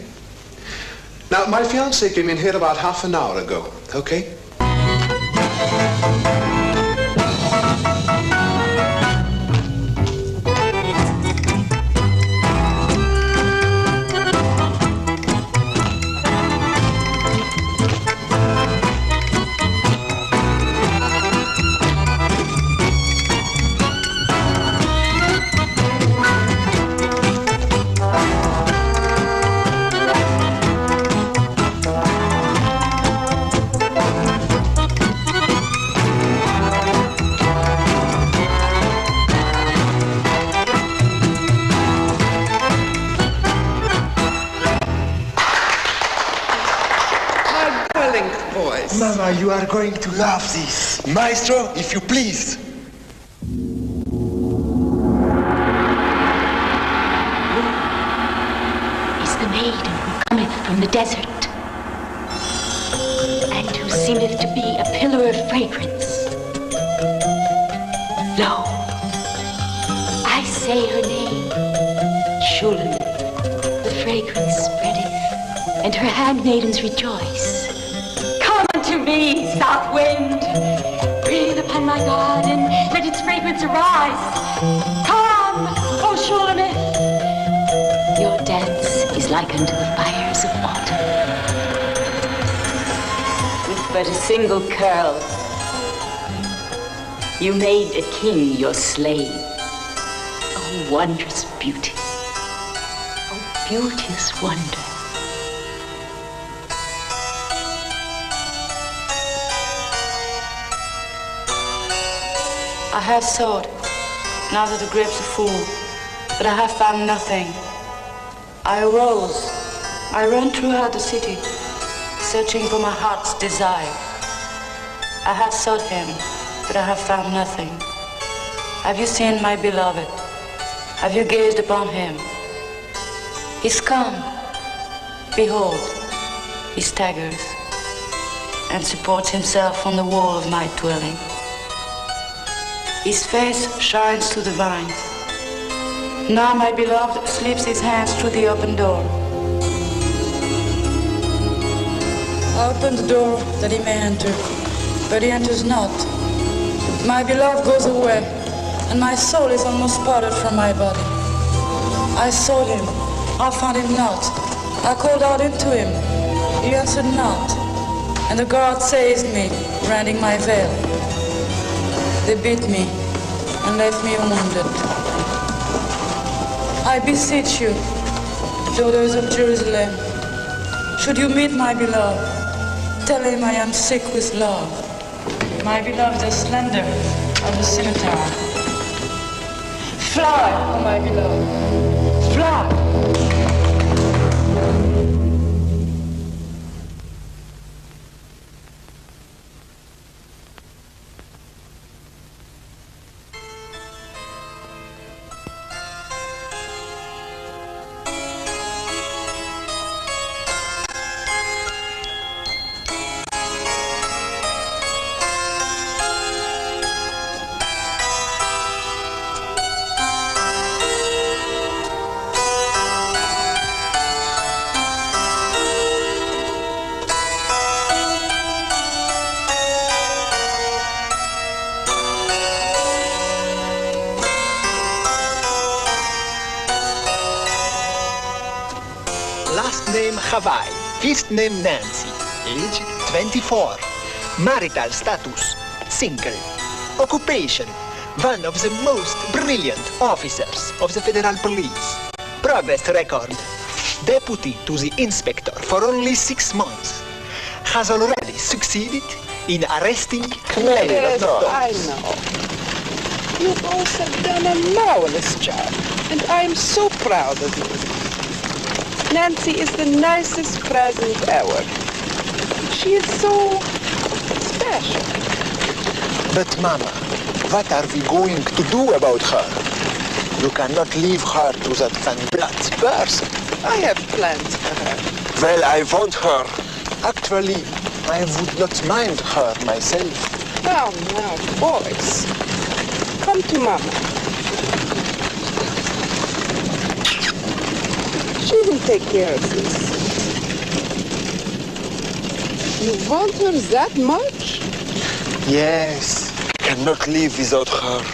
S13: Now, my fiancée came in here about half an hour ago, okay?
S14: Mama, you are going to love this. Maestro, if you please.
S12: Is the maiden who cometh from the desert, and who seemeth to be a pillar of fragrance. Lo, I say her name, Shulamit. The fragrance spreadeth, and her handmaidens rejoice. Come unto me, south wind, breathe upon my garden, let its fragrance arise. Come, O Shulamit. Your dance is like unto the fires of autumn. With but a single curl, you made a king your slave. Oh, wondrous beauty. Oh, beauteous wonder.
S11: I have sought, now that the grapes are full, but I have found nothing. I arose, I ran throughout the city, searching for my heart's desire. I have sought him, but I have found nothing. Have you seen my beloved? Have you gazed upon him? He's come. Behold, he staggers and supports himself on the wall of my dwelling. His face shines through the vines. Now my beloved slips his hands through the open door. I open the door that he may enter, but he enters not. My beloved goes away, and my soul is almost parted from my body. I sought him, I found him not. I called out into him, he answered not. And the guard seized me, rending my veil. They beat me and left me wounded. I beseech you, daughters of Jerusalem, should you meet my beloved, tell him I am sick with love. My beloved is slender of the scimitar. Fly, oh my beloved, fly!
S16: Hawaii. First name Nancy. Age 24. Marital status single. Occupation one of the most brilliant officers of the Federal Police. Progress record deputy to the inspector for only 6 months. Has already succeeded in arresting
S15: Yes, I know. You both have done a marvelous job, and I am so proud of you. Nancy is the nicest present ever. She is so special.
S16: But Mama, what are we going to do about her? You cannot leave her to that Van Blatt person.
S15: I have plans for her.
S16: Well, I want her. Actually, I would not mind her myself.
S15: Now, boys, come to Mama. She will take care of this. You want her that much?
S14: Yes. I cannot live without her.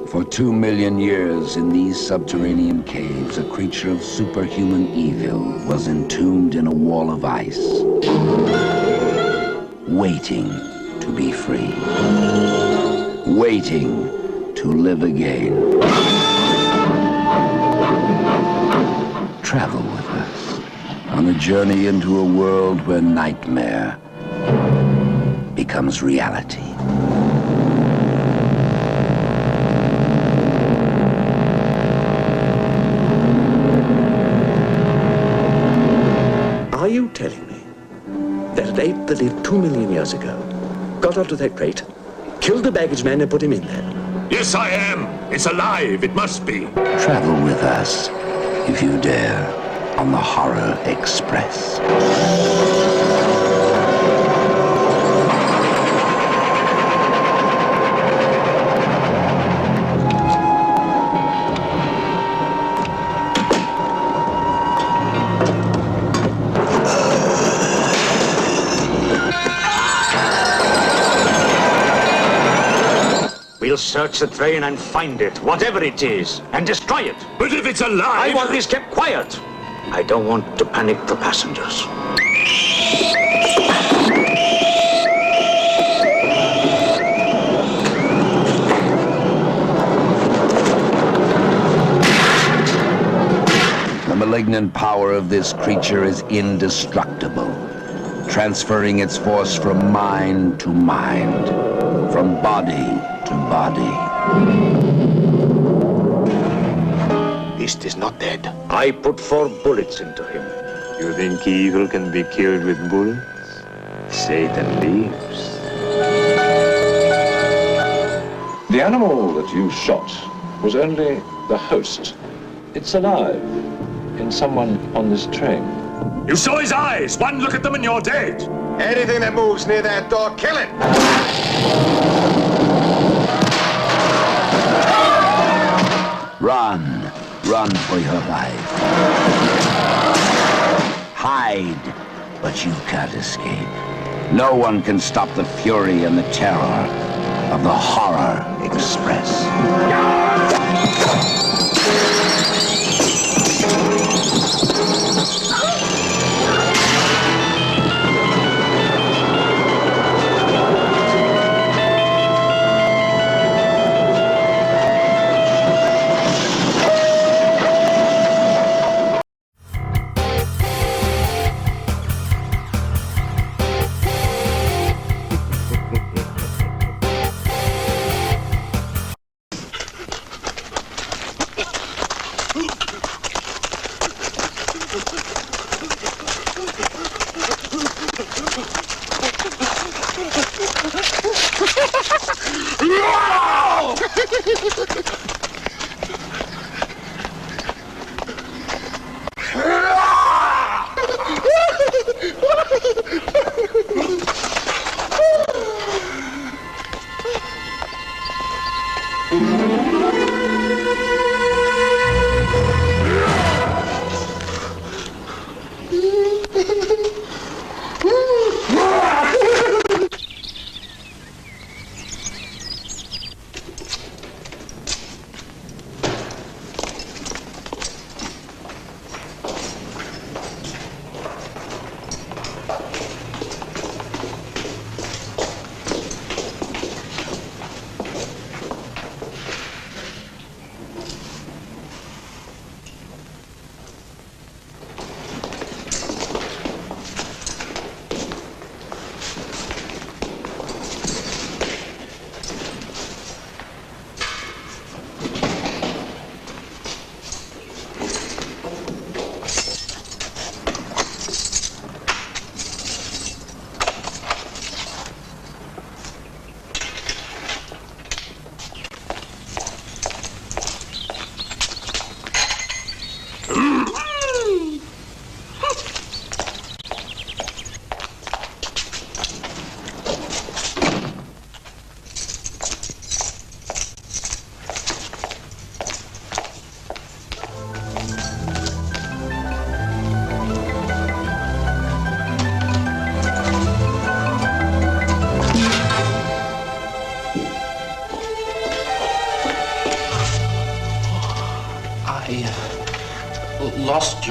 S18: For 2 million years in these subterranean caves, a creature of superhuman evil was entombed in a wall of ice, waiting to be free, waiting to live again. Travel with us on a journey into a world where nightmare becomes reality.
S19: Are you telling me that an ape that lived 2 million years ago got onto that crate, killed the baggage man and put him in there?
S10: Yes, I am. It's alive. It must be.
S18: Travel with us, if you dare, on the Horror Express.
S22: We'll search the train and find it, whatever it is, and destroy it.
S10: But if it's alive...
S22: I want this kept quiet. I don't want to panic the passengers.
S18: The malignant power of this creature is indestructible, transferring its force from mind to mind, from body to body.
S22: Beast is not dead. I put 4 bullets into him.
S23: You think evil can be killed with bullets? Satan lives.
S24: The animal that you shot was only the host. It's alive in someone on this train.
S10: You saw his eyes. One look at them and you're dead.
S13: Anything that moves near that door, kill it!
S18: Run. Run for your life. Hide, but you can't escape. No one can stop the fury and the terror of the Horror Express.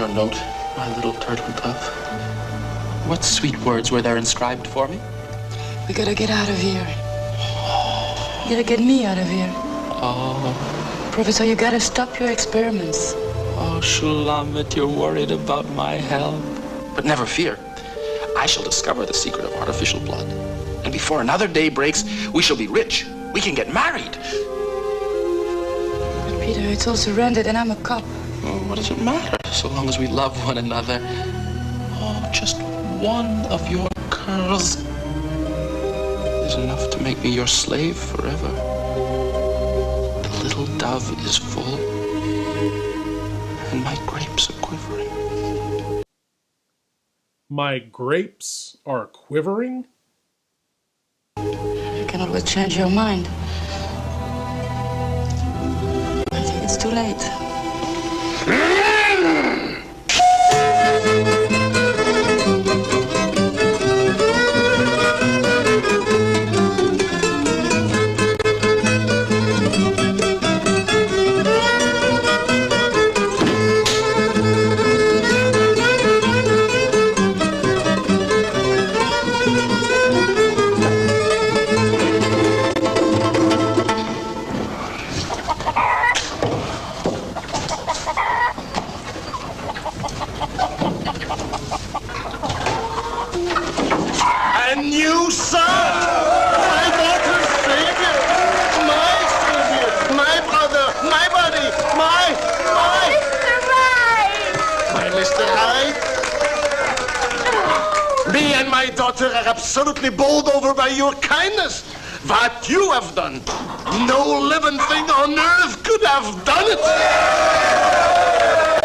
S8: your note, my little turtle dove? What sweet words were there inscribed for me?
S11: We gotta get out of here. You gotta get me out of here.
S8: Oh.
S11: Professor, you gotta stop your experiments.
S8: Oh, Shulamit, you're worried about my health. But never fear. I shall discover the secret of artificial blood. And before another day breaks, we shall be rich. We can get married.
S11: But Peter, it's all surrendered and I'm a cop.
S8: Oh, what does it matter, so long as we love one another? Oh, just one of your curls is enough to make me your slave forever. The little dove is full, and my grapes are quivering.
S3: My grapes are quivering?
S11: You can always change your mind. I think it's too late.
S5: Are absolutely bowled over by your kindness. What you have done, no living thing on earth could have done it.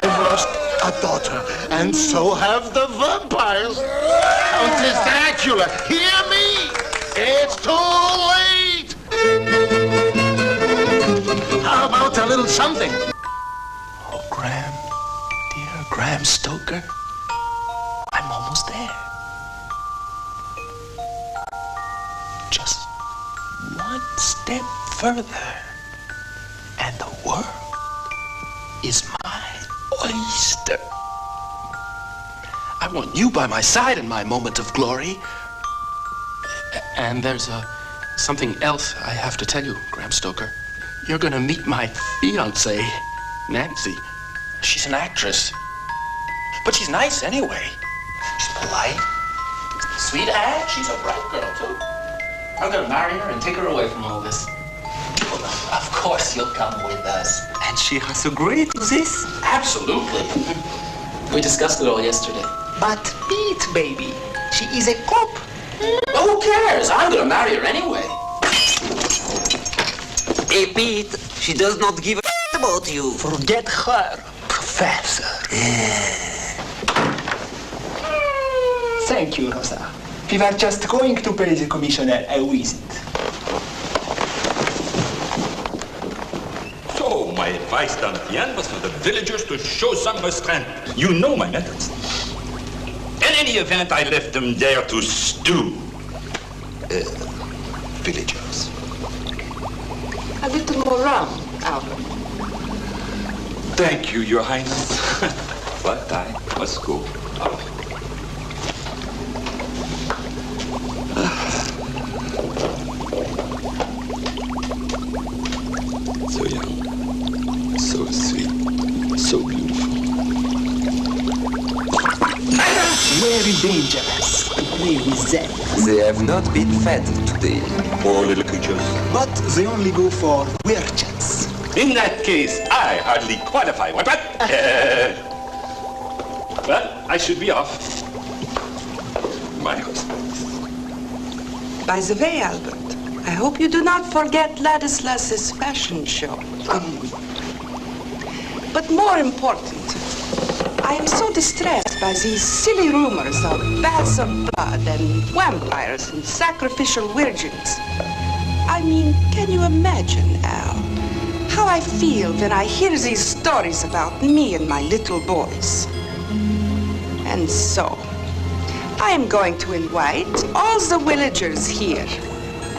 S5: I've lost a daughter, and so have the vampires. Countess Dracula, hear me! It's too late! How about a little something?
S8: Oh, Graham, dear Graham Stoker, I'm almost there. Just one step further, and the world is my oyster. I want you by my side in my moment of glory. And there's something else I have to tell you, Graham Stoker. You're gonna meet my fiancée, Nancy. She's an actress, but she's nice anyway. She's polite, sweet, and she's a bright girl, too. I'm gonna marry her and take her away from all this. Of course you'll come with us.
S20: And she has agreed to this?
S8: Absolutely. We discussed it all yesterday.
S20: But Pete, baby, she is a cop.
S8: Who cares? I'm gonna marry her anyway.
S20: Hey, Pete, she does not give a about you. Forget her, Professor. Thank you, Rosa. We were just going to pay the commissioner a visit.
S6: So, my advice down at the end was for the villagers to show some restraint. You know my methods. In any event, I left them there to stew.
S20: Villagers.
S15: A little more rum, Albert.
S6: Thank you, Your Highness. But I must go. So young, so sweet, so beautiful.
S20: Very dangerous to play with them.
S14: They have not been fed today.
S6: Poor little creatures.
S20: But they only go for werechats.
S6: In that case, I hardly qualify. What? Well, I should be off. My husband.
S15: By the way, Albert, I hope you do not forget Ladislas's fashion show. But more important, I am so distressed by these silly rumors of baths of blood and vampires and sacrificial virgins. I mean, can you imagine, Al, how I feel when I hear these stories about me and my little boys? And so, I am going to invite all the villagers here,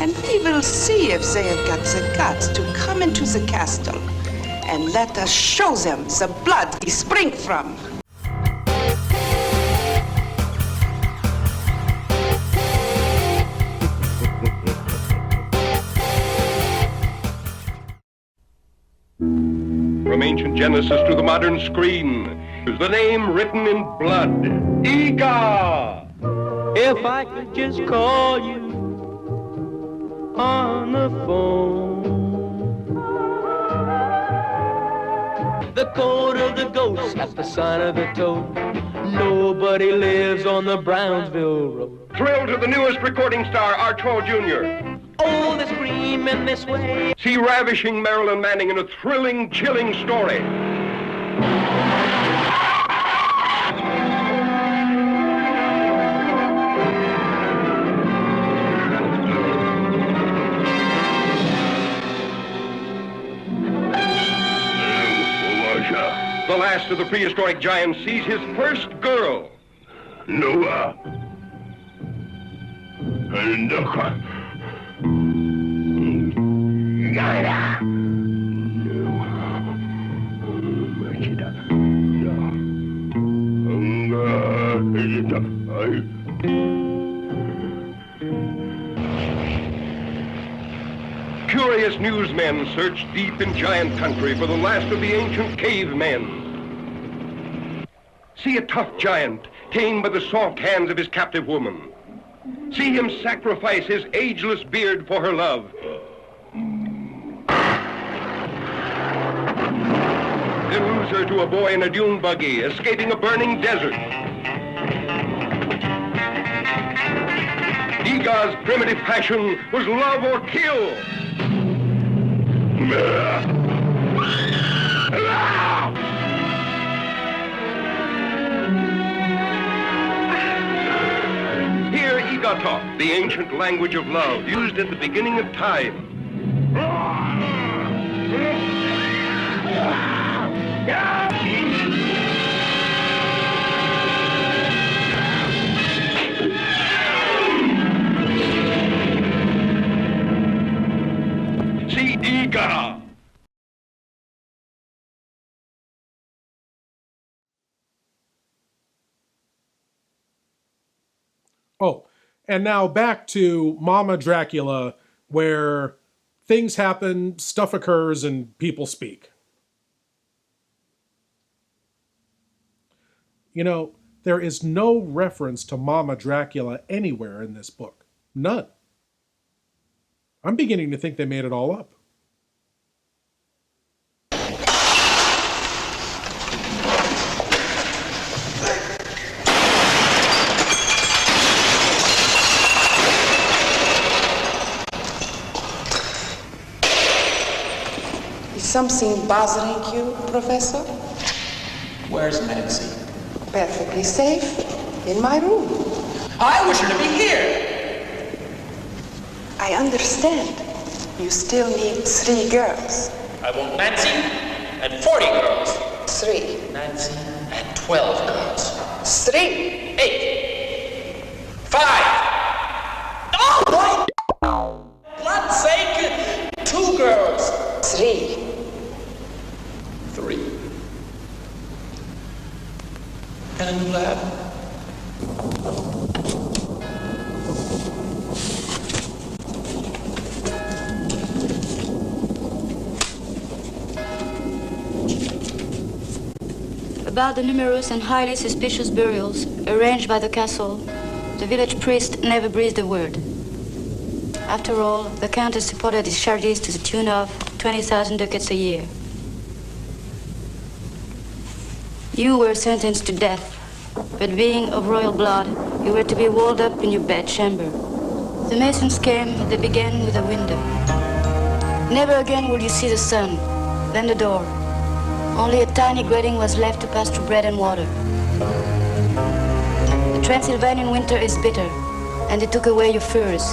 S15: and we will see if they have got the guts to come into the castle and let us show them the blood we spring from.
S4: from ancient Genesis to the modern screen. The name written in blood, Iga!
S17: If I could just call you on the phone. The code of the ghost at the sign of the toad. Nobody lives on the Brownsville Road.
S4: Thrill to the newest recording star, Archibald Jr.
S17: Oh, they scream in this way.
S4: See ravishing Marilyn Manning in a thrilling, chilling story. The last of the prehistoric giants sees his first girl. Noah. Curious newsmen search deep in giant country for the last of the ancient cavemen. See a tough giant tamed by the soft hands of his captive woman. See him sacrifice his ageless beard for her love. Then lose her to a boy in a dune buggy, escaping a burning desert. Iga's primitive passion was love or kill. Here Iga talked, the ancient language of love, used at the beginning of time. See Iga!
S3: Oh, and now back to Mama Dracula, where things happen, stuff occurs, and people speak. You know, there is no reference to Mama Dracula anywhere in this book. None. I'm beginning to think they made it all up.
S15: Is something bothering you, Professor?
S8: Where's Nancy?
S15: Perfectly safe in my room.
S8: I wish her to be here.
S15: I understand. You still need 3 girls.
S8: I want Nancy and 40 girls.
S15: 3.
S8: Nancy and 12 girls.
S15: 3.
S8: 8. 5. Oh, for God's sake, 2 girls.
S15: 3.
S8: 3. And a new lab.
S11: About the numerous and highly suspicious burials arranged by the castle, the village priest never breathed a word. After all, the countess supported his charities to the tune of 20,000 ducats a year. You were sentenced to death, but being of royal blood, you were to be walled up in your bedchamber. The masons came, they began with a window. Never again will you see the sun, then the door. Only a tiny grating was left to pass through bread and water. The Transylvanian winter is bitter, and they took away your furs.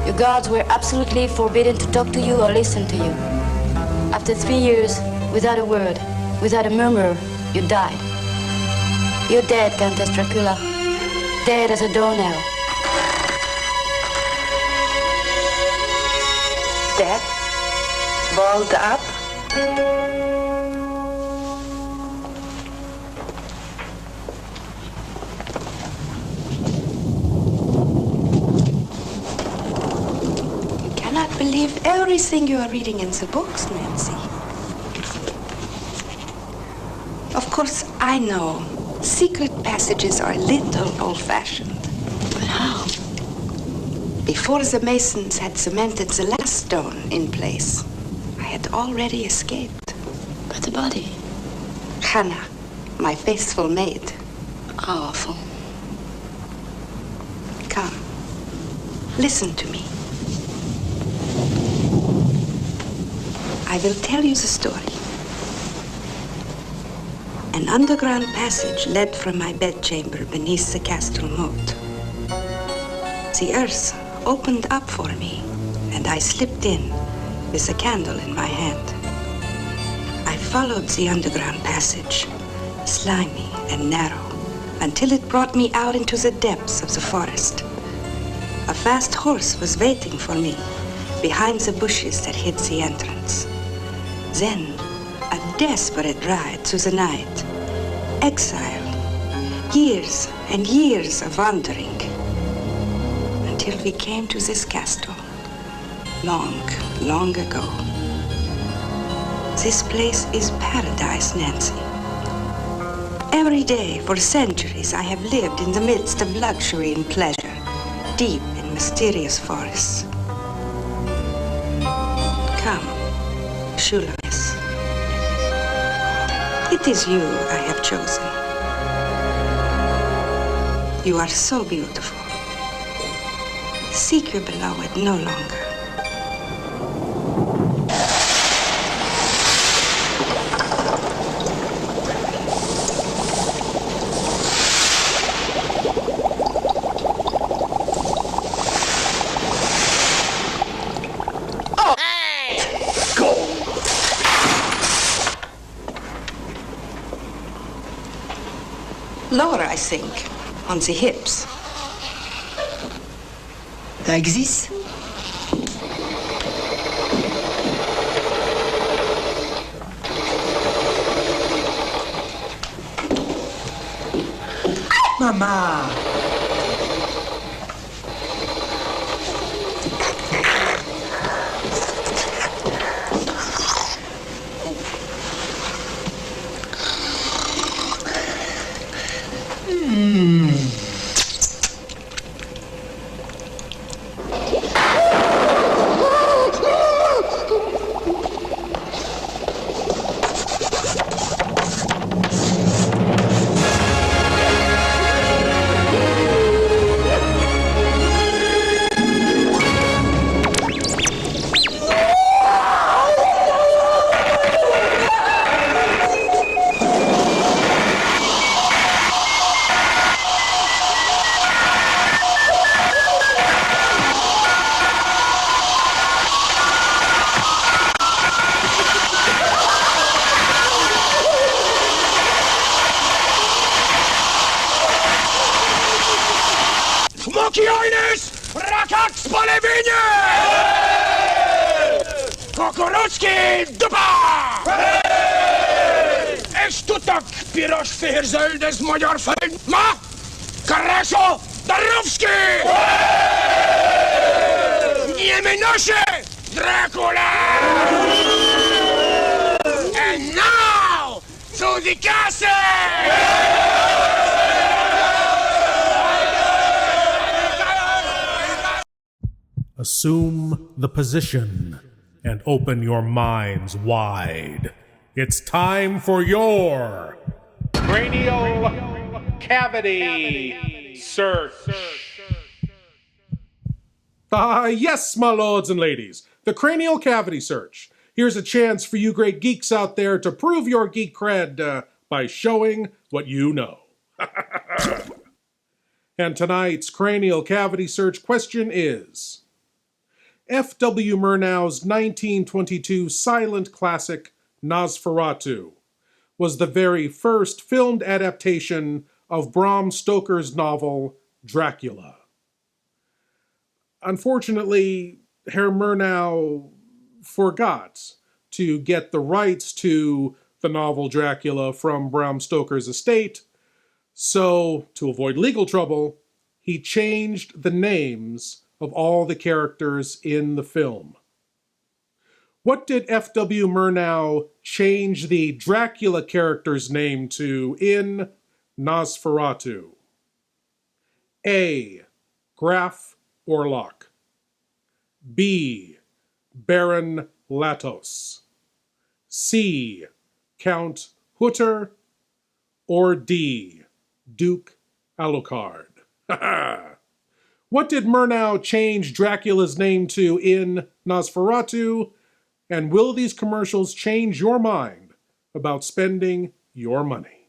S11: Your guards were absolutely forbidden to talk to you or listen to you. After 3 years, without a word, without a murmur, you died. You're dead, Countess Dracula. Dead as a doornail.
S15: Dead? Balled up? You cannot believe everything you are reading in the books, Nancy. course, I know secret passages are a little old-fashioned. But how? Before the masons had cemented the last stone in place, I had already escaped.
S11: But the body?
S15: Hannah, my faithful maid.
S11: How awful.
S15: Come, listen to me. I will tell you the story. An underground passage led from my bedchamber beneath the castle moat. The earth opened up for me, and I slipped in with a candle in my hand. I followed the underground passage, slimy and narrow, until it brought me out into the depths of the forest. A fast horse was waiting for me behind the bushes that hid the entrance. Then, a desperate ride through the night. Exile. Years and years of wandering. Until we came to this castle. Long, long ago. This place is paradise, Nancy. Every day for centuries I have lived in the midst of luxury and pleasure, deep in mysterious forests. Come, Shulamith. It is you I have chosen. You are so beautiful. Seek your beloved no longer. Lower, I think, on the hips.
S11: Like this?
S16: Mama!
S1: Smokioines! Rakak spolevinie! Kukurucki dupa! És tudtak piros fehér zöld, ez magyar föld? Ma? Karaszo Darowski! Niemy nasze! Dracula! And now to the castle!
S3: Assume the position and open your minds wide. It's time for your
S7: cranial cavity search.
S3: Yes, my lords and ladies, the cranial cavity search. Here's a chance for you great geeks out there to prove your geek cred by showing what you know. And tonight's cranial cavity search question is: F.W. Murnau's 1922 silent classic Nosferatu was the very first filmed adaptation of Bram Stoker's novel Dracula. Unfortunately, Herr Murnau forgot to get the rights to the novel Dracula from Bram Stoker's estate, so to avoid legal trouble, he changed the names of all the characters in the film. What did F.W. Murnau change the Dracula character's name to in Nosferatu? A. Graf Orlok. B. Baron Latos. C. Count Hutter. Or D. Duke Alucard. What did Murnau change Dracula's name to in Nosferatu? And will these commercials change your mind about spending your money?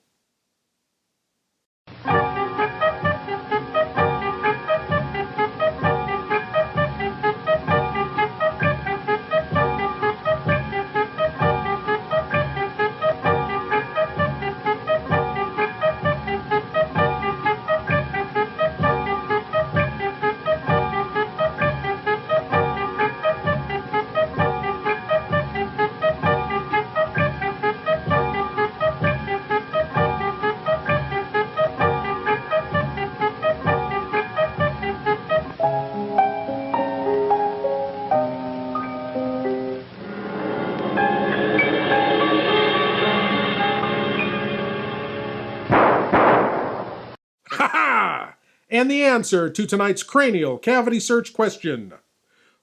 S3: And the answer to tonight's cranial cavity search question.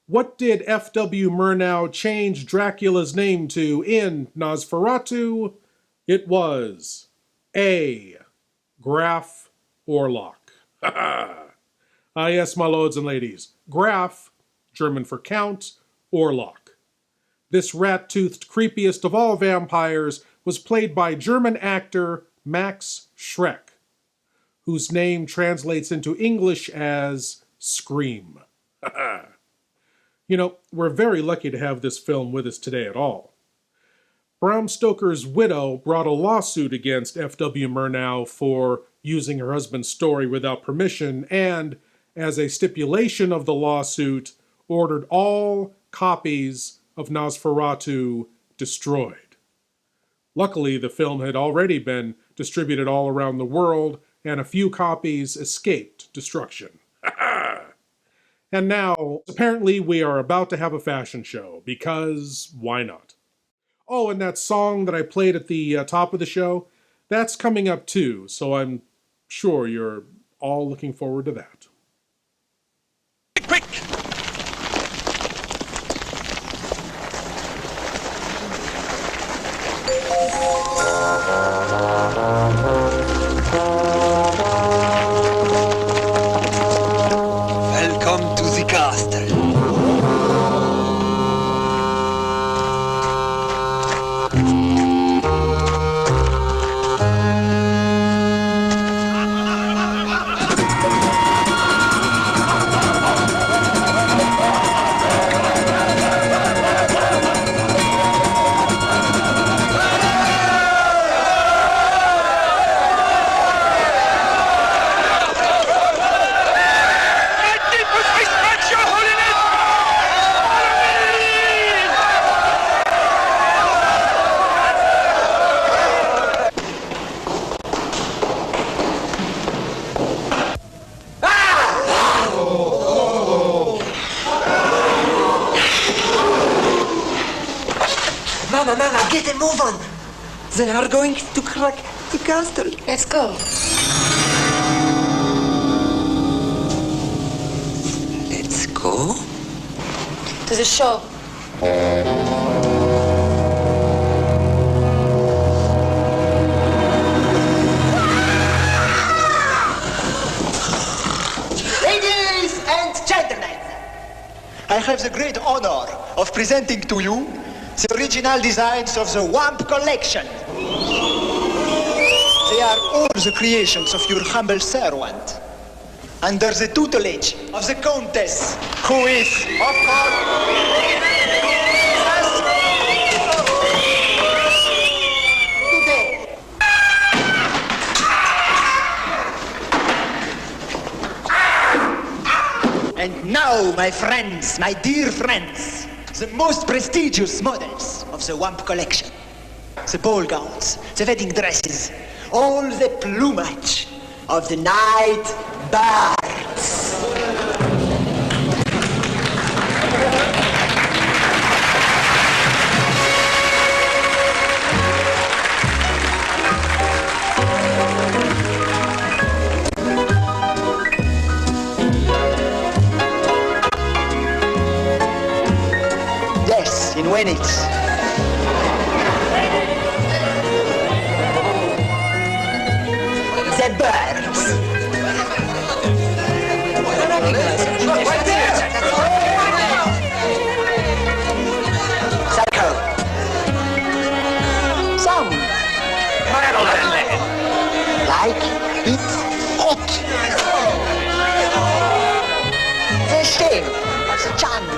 S3: What did F.W. Murnau change Dracula's name to in Nosferatu? It was A. Graf Orlok. Yes, my lords and ladies. Graf, German for Count, Orlok. This rat-toothed creepiest of all vampires was played by German actor Max Schreck, whose name translates into English as Scream. You know, we're very lucky to have this film with us today at all. Bram Stoker's widow brought a lawsuit against F.W. Murnau for using her husband's story without permission and, as a stipulation of the lawsuit, ordered all copies of Nosferatu destroyed. Luckily, the film had already been distributed all around the world, and a few copies escaped destruction. And now, apparently we are about to have a fashion show, because why not? Oh, and that song that I played at the top of the show, that's coming up too, so I'm sure you're all looking forward to that.
S1: Quick!
S14: Welcome to the castle.
S20: Mama, get a move on. They are going to crack the castle.
S11: Let's go.
S14: Let's go.
S11: To the show.
S16: Ladies and gentlemen, I have the great honor of presenting to you the original designs of the Wamp collection. They are all the creations of your humble servant, under the tutelage of the Countess, who is, of course, today. And now, my friends, my dear friends, the most prestigious models of the Wamp collection. The ball gowns, the wedding dresses, all the plumage of the night bards. when it's... The birds. Right there! Circle. Some. Like it hot. The same as Johnny.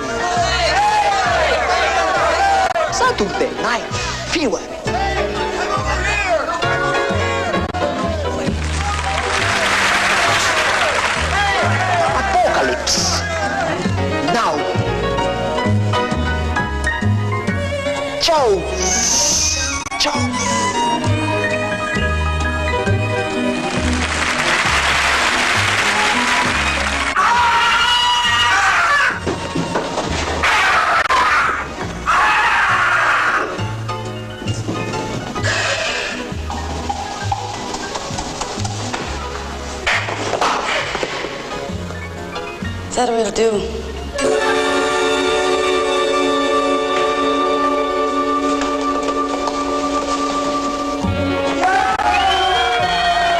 S16: Saturday night fever. Apocalypse. Now. Ciao. Ciao.
S11: That will do.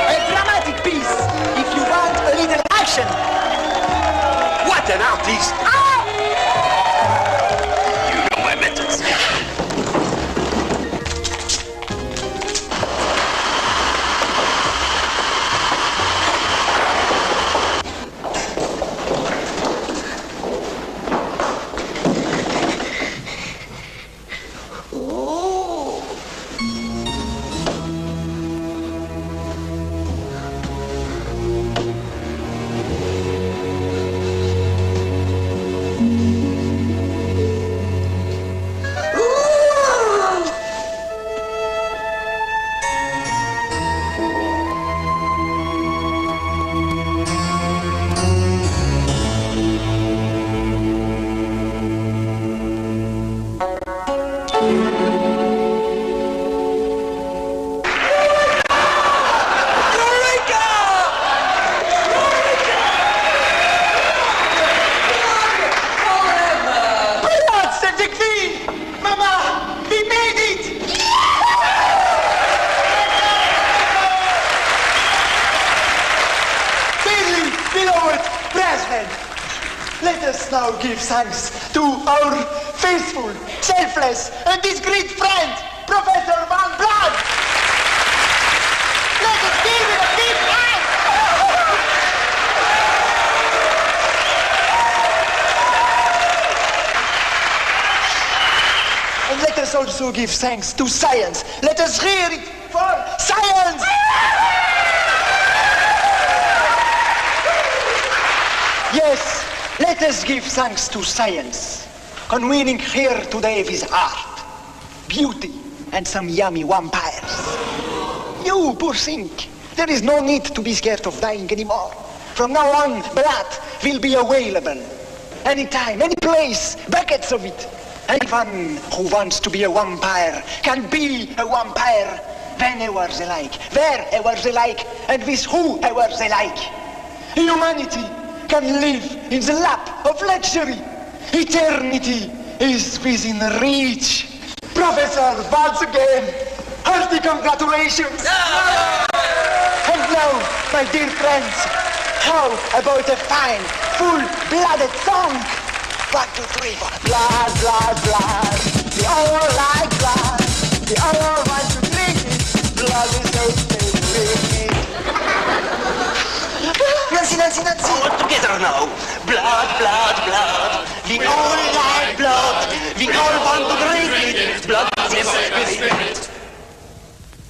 S16: A dramatic piece, if you want a little action.
S22: What an artist! You know my methods.
S16: Let us now give thanks to our faithful, selfless, and discreet friend, Professor Van Blood. Let us give it a big hand. And let us also give thanks to science. Let us hear it for science. Yes, let us give thanks to science, convening here today with art, beauty, and some yummy vampires. You poor thing, there is no need to be scared of dying anymore. From now on, blood will be available. Anytime, any place, buckets of it. Anyone who wants to be a vampire can be a vampire whenever they like, wherever they like, and with whoever they like. Humanity can live in the lap of luxury. Eternity is within reach. Professor, once again, hearty congratulations. And now, my dear friends, how about a fine, full-blooded song? 1, 2, 3, 4. Blood, blood, blood. We all like blood. We all want to drink it. Blood is so sweet. Nancy.
S22: All together now. Blood, blood, blood. We all like blood. We all want to drink it. Blood is our spirit.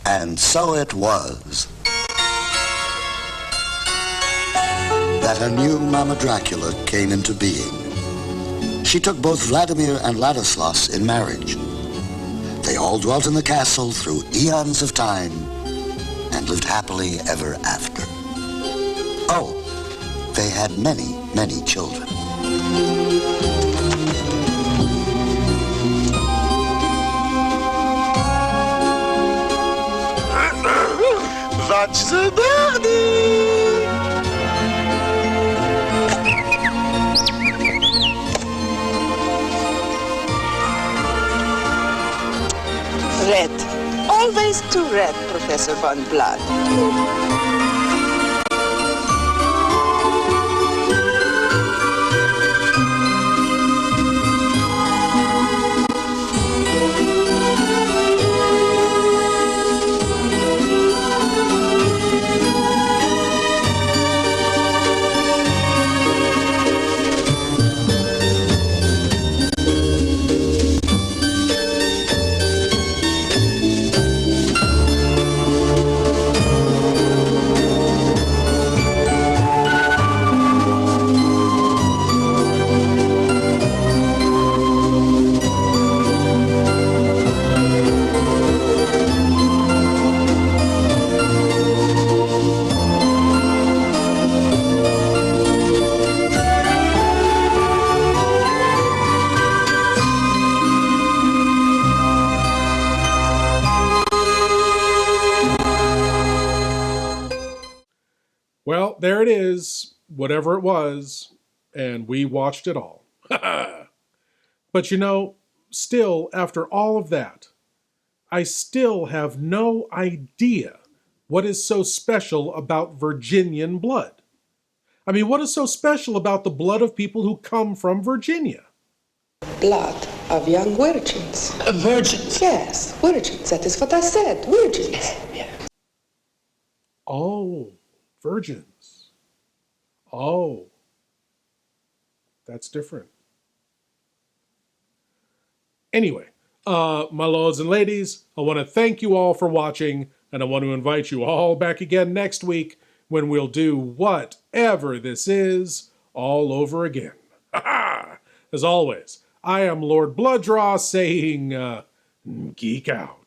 S2: And so it was that a new Mama Dracula came into being. She took both Vladimir and Ladislas in marriage. They all dwelt in the castle through eons of time and lived happily ever after. Oh, they had many, many children.
S5: Watch the birdie!
S15: to read, Professor Von Blood.
S3: Well, there it is, whatever it was, and we watched it all. But you know, still, after all of that, I still have no idea what is so special about Virginian blood. I mean, what is so special about the blood of people who come from Virginia?
S15: Blood of young virgins.
S20: Virgins?
S15: Yes, virgins. That is what I said. Virgins.
S3: Oh, virgins. Oh, that's different. Anyway, my lords and ladies, I want to thank you all for watching, and I want to invite you all back again next week when we'll do whatever this is all over again. As always, I am Lord Blood-Rah saying, geek out.